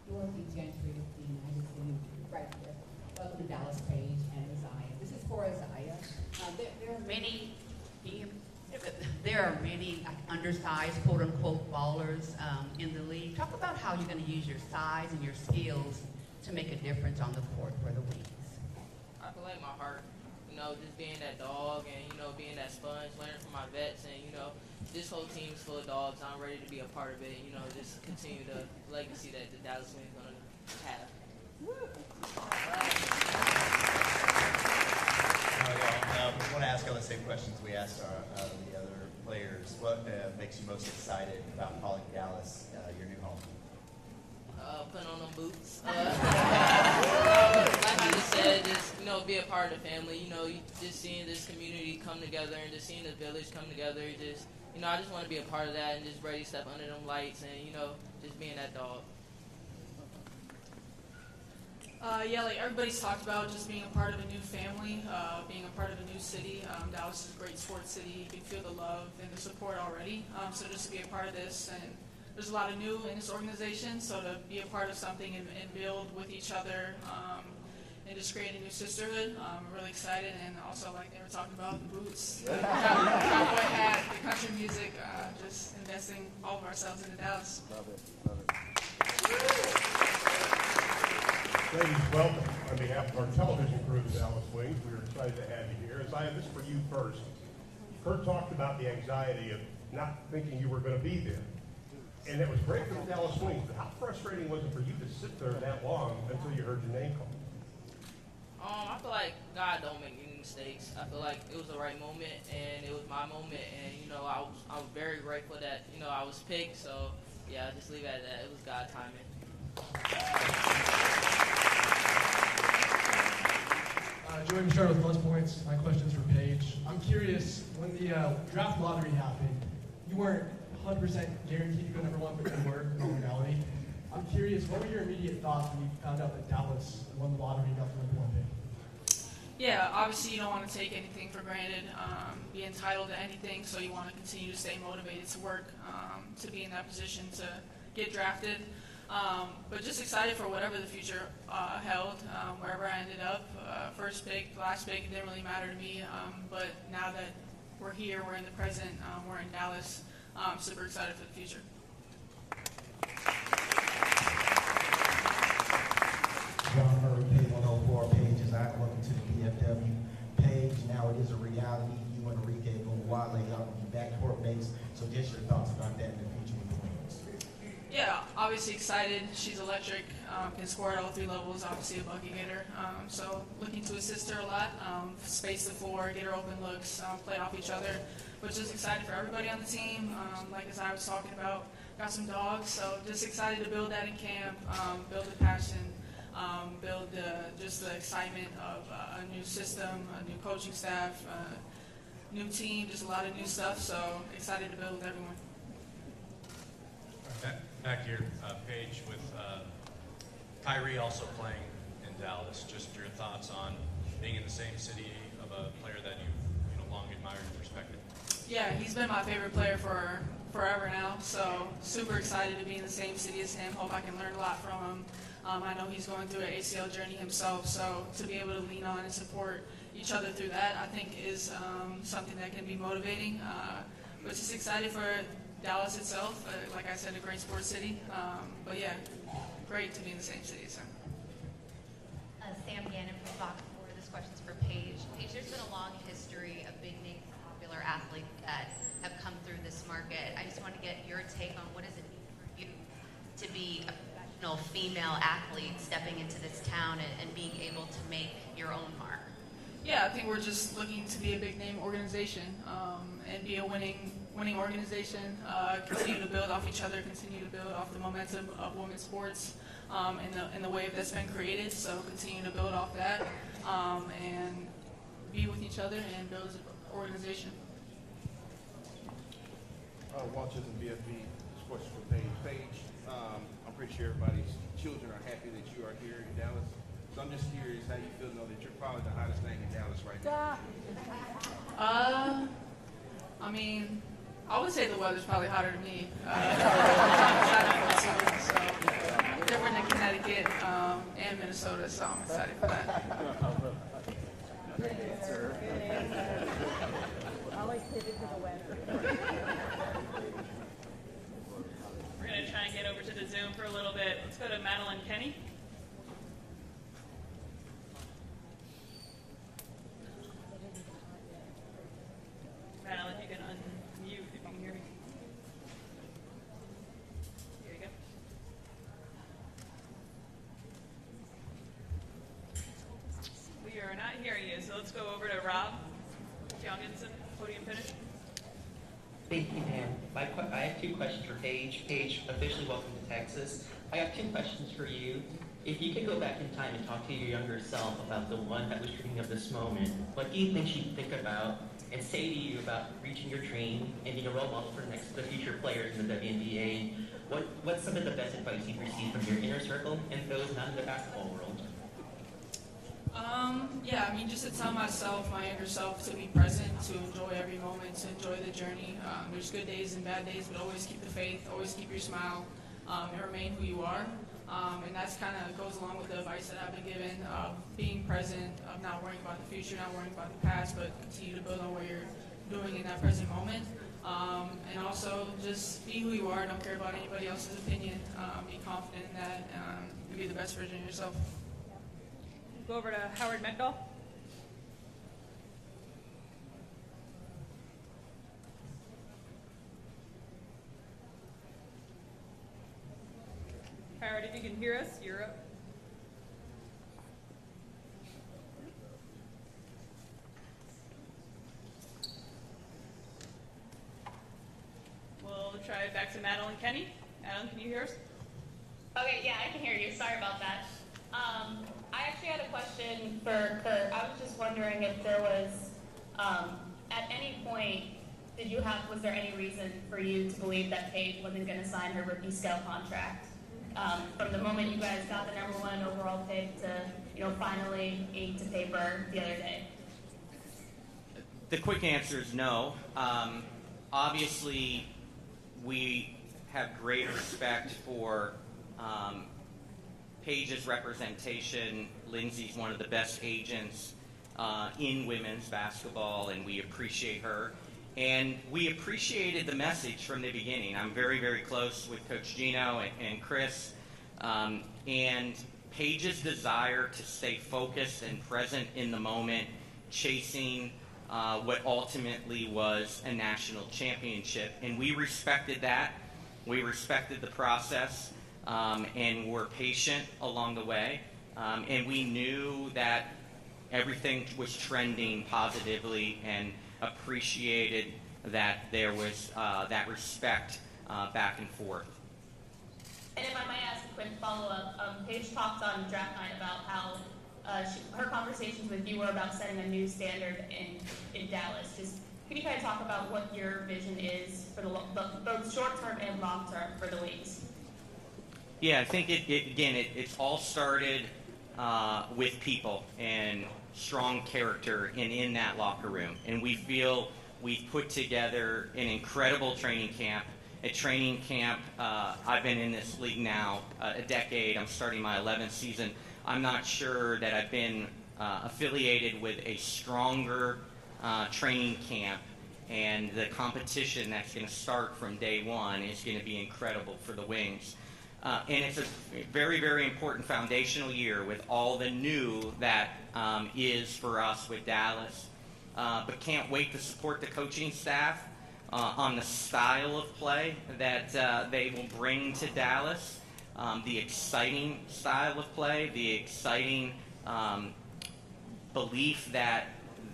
Dorothy Gentry with the magazine right here. Welcome to Dallas, Paige and Aziaha. This is for Aziaha. There are many undersized, quote unquote, ballers in the league. Talk about how you're going to use your size and your skills to make a difference on the court for the Wings. I feel like my heart, just being that dog and, being that sponge, learning from my vets, and, this whole team's full of dogs. I'm ready to be a part of it, just continue the legacy that the Dallas Wings are going to have. I want to ask all the same questions we asked the other players. What makes you most excited about calling Dallas your new home? Putting on them boots. Like I just said, just be a part of the family. Just seeing this community come together and just seeing the village come together. Just I just want to be a part of that and just ready to step under them lights and just being that dog. Yeah, like everybody's talked about, just being a part of a new family, being a part of a new city. Dallas is a great sports city. You can feel the love and the support already. So just to be a part of this, and there's a lot of new in this organization, so to be a part of something and build with each other and just create a new sisterhood, I'm really excited. And also, like they were talking about, the boots, the cowboy hat, the country music, just investing all of ourselves into Dallas. Love it, love it. Ladies, welcome. On behalf of our television crew of the Dallas Wings, we are excited to have you here. Aziaha, this is for you first. Kurt talked about the anxiety of not thinking you were going to be there. And it was great for the Dallas Wings, but how frustrating was it for you to sit there that long until you heard your name called? I feel like God don't make any mistakes. I feel like it was the right moment, and it was my moment, and I was very grateful that I was picked. So yeah, I'll just leave it at that. It was God timing. Joey Machado with Plus Points. My question's for Paige. I'm curious, when the draft lottery happened, you weren't 100% guaranteed to go number 1, but you were in reality. I'm curious, what were your immediate thoughts when you found out that Dallas won the lottery and got the number 1 pick? Yeah, obviously you don't want to take anything for granted, be entitled to anything, so you want to continue to stay motivated to work, to be in that position to get drafted. But just excited for whatever the future held, wherever I ended up. First pick, last pick, it didn't really matter to me. But now that we're here, we're in the present, we're in Dallas, super excited for the future. is a reality. You and Enrique go Wale out on the backcourt base. So just your thoughts about that in the future with the Wings. Yeah, obviously excited. She's electric. Can score at all 3 levels. Obviously a bucket getter. So looking to assist her a lot. Space the floor, get her open looks, play off each other. But just excited for everybody on the team. Like as I was talking about, got some dogs. So just excited to build that in camp, build the passion, build just the excitement of a new system, a new coaching staff, new team, just a lot of new stuff. So excited to build with everyone. Back here, Paige, with Kyrie also playing in Dallas. Just your thoughts on being in the same city of a player that you've long admired and respected. Yeah, he's been my favorite player for forever now. So super excited to be in the same city as him. Hope I can learn a lot from him. I know he's going through an ACL journey himself, so to be able to lean on and support each other through that, I think is something that can be motivating. But just excited for Dallas itself. Like I said, a great sports city. But yeah, great to be in the same city. So. Sam Gannon from Fox 4. This question's for Paige. Paige, there's been a long history of big name popular athletes that have come through this market. I just want to get your take on what does it mean for you to be a professional female athlete stepping into this town and being able to make your own mark? Yeah, I think we're just looking to be a big name organization and be a winning organization. Continue to build off each other, continue to build off the momentum of women's sports and the wave that's been created. So continue to build off that and be with each other and build as an organization. Walt Chisholm, BFB, Sports for Paige. Paige, I'm pretty sure everybody's children are happy that you are here in Dallas. So I'm just curious how you feel to know that you're probably the hottest thing in Dallas right now. I mean, I would say the weather's probably hotter than me. I'm excited for it, so different than Connecticut and Minnesota, so I'm excited for that. Always pivot to the weather. We're going to try and get over to the Zoom for a little bit. Let's go to Madeline Kenny. Madeline, you can unmute if you can hear me. Here you go. We are not hearing you, so let's go over to Rob Jorgensen, podium finish. Thank you, ma'am. I have 2 questions for Paige. Paige, officially welcome to Texas. I have 2 questions for you. If you could go back in time and talk to your younger self about the one that was dreaming of this moment, what do you think she'd think about and say to you about reaching your dream and being a role model for the future players in the WNBA? What's some of the best advice you've received from your inner circle and those not in the basketball world? Yeah, I mean, just to tell myself, my younger self, to be present, to enjoy every moment, to enjoy the journey. There's good days and bad days, but always keep the faith, always keep your smile, and remain who you are. And that's kind of goes along with the advice that I've been given of being present, of not worrying about the future, not worrying about the past, but continue to build on what you're doing in that present moment. And also just be who you are, don't care about anybody else's opinion, be confident in that, and be the best version of yourself. Go over to Howard Megdal. Howard, if you can hear us, you're up. We'll try it back to Madeline Kenny. Madeline, can you hear us? Okay, yeah, I can hear you. Sorry about that. I actually had a question for Kurt. I was just wondering if there was, at any point, was there any reason for you to believe that Paige wasn't going to sign her rookie scout contract? From the moment you guys got the #1 overall pick to, finally ink to paper the other day? The quick answer is no. Obviously, we have great respect for Paige's representation. Lindsay's one of the best agents in women's basketball, and we appreciate her. And we appreciated the message from the beginning. I'm very, very close with Coach Gino and Chris. And Paige's desire to stay focused and present in the moment, chasing what ultimately was a national championship. And we respected that. We respected the process, and were patient along the way. And we knew that everything was trending positively and appreciated that there was that respect back and forth. And if I might ask a quick follow-up, Paige talked on draft night about how her conversations with you were about setting a new standard in Dallas. Just can you kind of talk about what your vision is for both short-term and long-term for the Wings? Yeah, I think it's all started with people and strong character in that locker room. And we feel we've put together an incredible training camp. A training camp, I've been in this league now a decade. I'm starting my 11th season. I'm not sure that I've been affiliated with a stronger training camp, and the competition that's going to start from day one is going to be incredible for the Wings. And it's a very, very important foundational year with all the new that is for us with Dallas. But can't wait to support the coaching staff on the style of play that they will bring to Dallas, the exciting style of play, the exciting belief that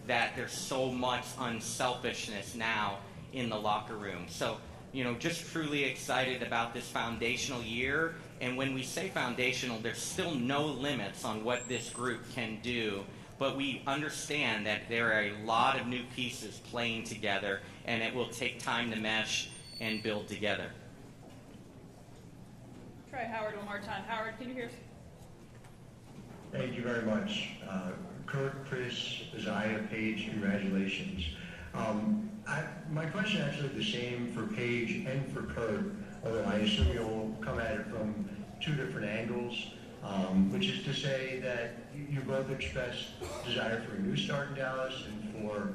there's so much unselfishness now in the locker room. So, just truly excited about this foundational year. And when we say foundational, there's still no limits on what this group can do. But we understand that there are a lot of new pieces playing together, and it will take time to mesh and build together. Try Howard one more time. Howard, can you hear us? Thank you very much. Kurt, Chris, Aziaha, Paige, congratulations. My question actually the same for Paige and for Kurt, although I assume you'll come at it from two different angles, which is to say that you both expressed desire for a new start in Dallas and for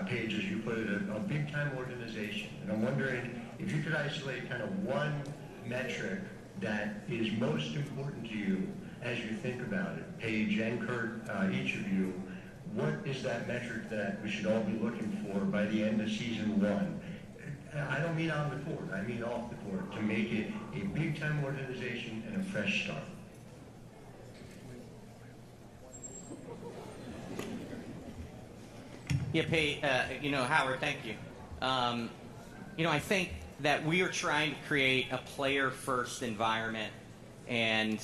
Paige, as you put it, a big-time organization. And I'm wondering if you could isolate kind of one metric that is most important to you as you think about it. Paige and Kurt, each of you, what is that metric that we should all be looking for by the end of season one? I don't mean on the court, I mean off the court, to make it a big-time organization and a fresh start. Yeah, Howard, thank you. I think that we are trying to create a player-first environment and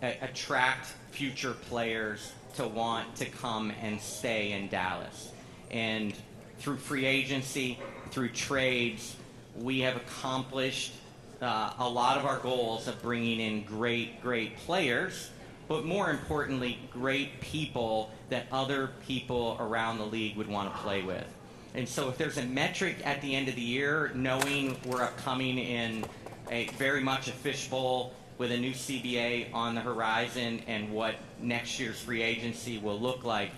attract future players to want to come and stay in Dallas. And through free agency, through trades, we have accomplished a lot of our goals of bringing in great players, but more importantly, great people that other people around the league would want to play with. And so if there's a metric at the end of the year, knowing we're upcoming in very much a fishbowl with a new CBA on the horizon and what next year's free agency will look like,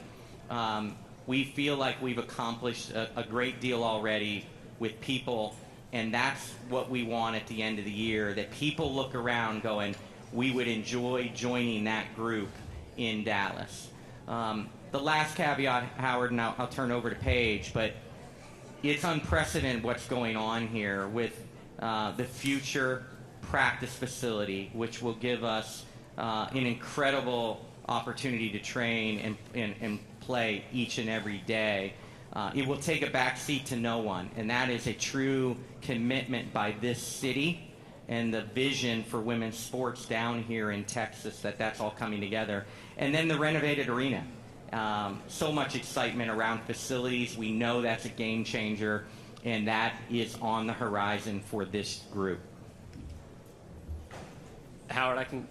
we feel like we've accomplished a great deal already with people, and that's what we want at the end of the year, that people look around going, we would enjoy joining that group in Dallas. The last caveat, Howard, and I'll turn over to Paige, but it's unprecedented what's going on here with the future practice facility, which will give us an incredible opportunity to train and play each and every day. It will take a backseat to no one, and that is a true commitment by this city and the vision for women's sports down here in Texas, that's all coming together. And then the renovated arena. So much excitement around facilities. We know that's a game changer, and that is on the horizon for this group. Howard, I can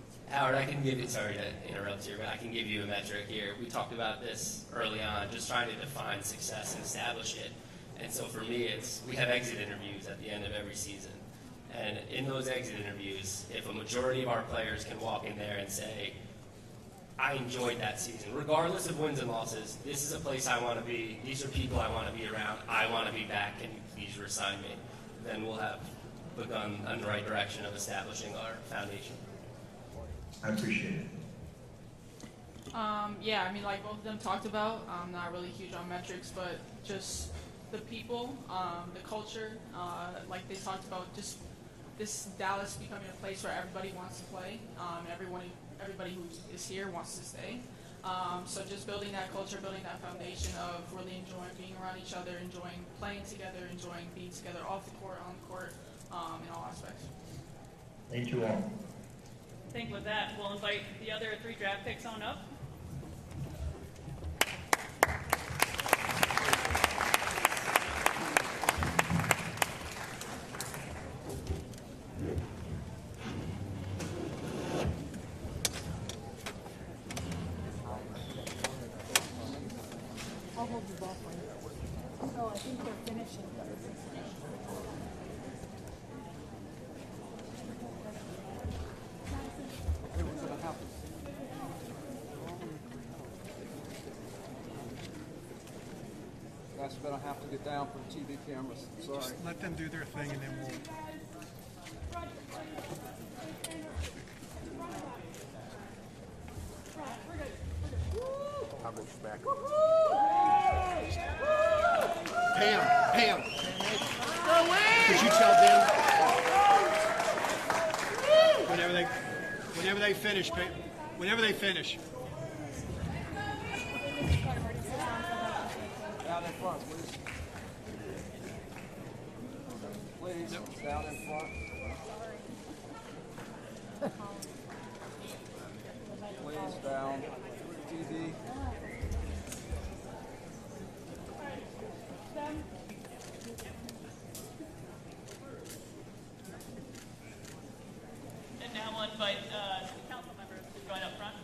give you, sorry to interrupt here, but I can give you a metric here. We talked about this early on, just trying to define success and establish it. And so for me, we have exit interviews at the end of every season. And in those exit interviews, if a majority of our players can walk in there and say, I enjoyed that season, regardless of wins and losses, this is a place I want to be, these are people I want to be around, I want to be back, can you please resign me? Then we'll have begun on the right direction of establishing our foundation. I appreciate it. Yeah, I mean, like both of them talked about, I'm not really huge on metrics, but just the people, the culture, like they talked about, just this Dallas becoming a place where everybody wants to play, everybody who is here wants to stay. So just building that culture, building that foundation of really enjoying being around each other, enjoying playing together, enjoying being together off the court, on the court, in all aspects. Thank you all. I think with that, we'll invite the other 3 draft picks on up. I'll hold the ball for you. Oh, I think they're finishing. Guys, we're gonna have to get down for the TV cameras. Sorry. Just let them do their thing and then we'll. How much back? Pam, could you tell them whenever they finish, whenever they finish. Down in front, please. Please, down in front. Please, down. TV. And now we'll invite council members to join up front.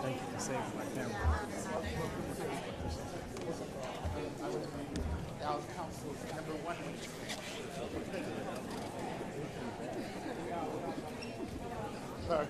Thank you for saving my camera. Dallas Council's #1. Sorry.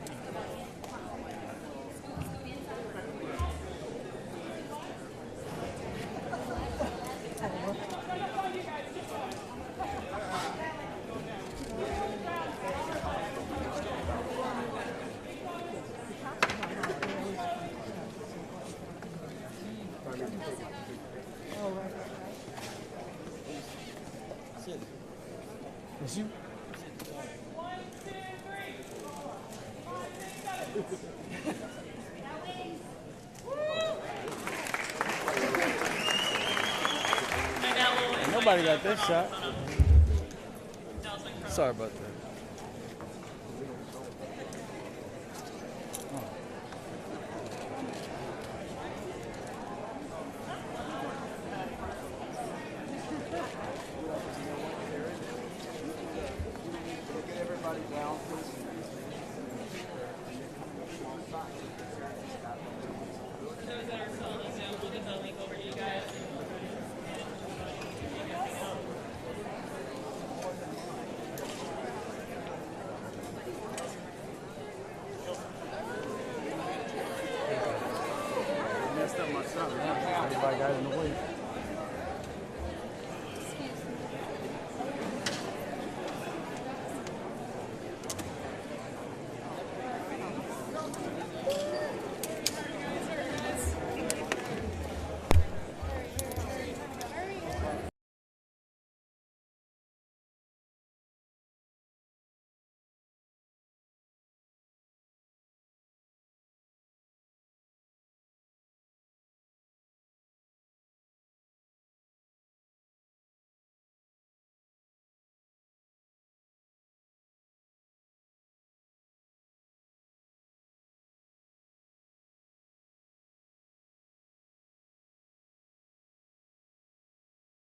Is you? Nobody got this shot. Sorry about that.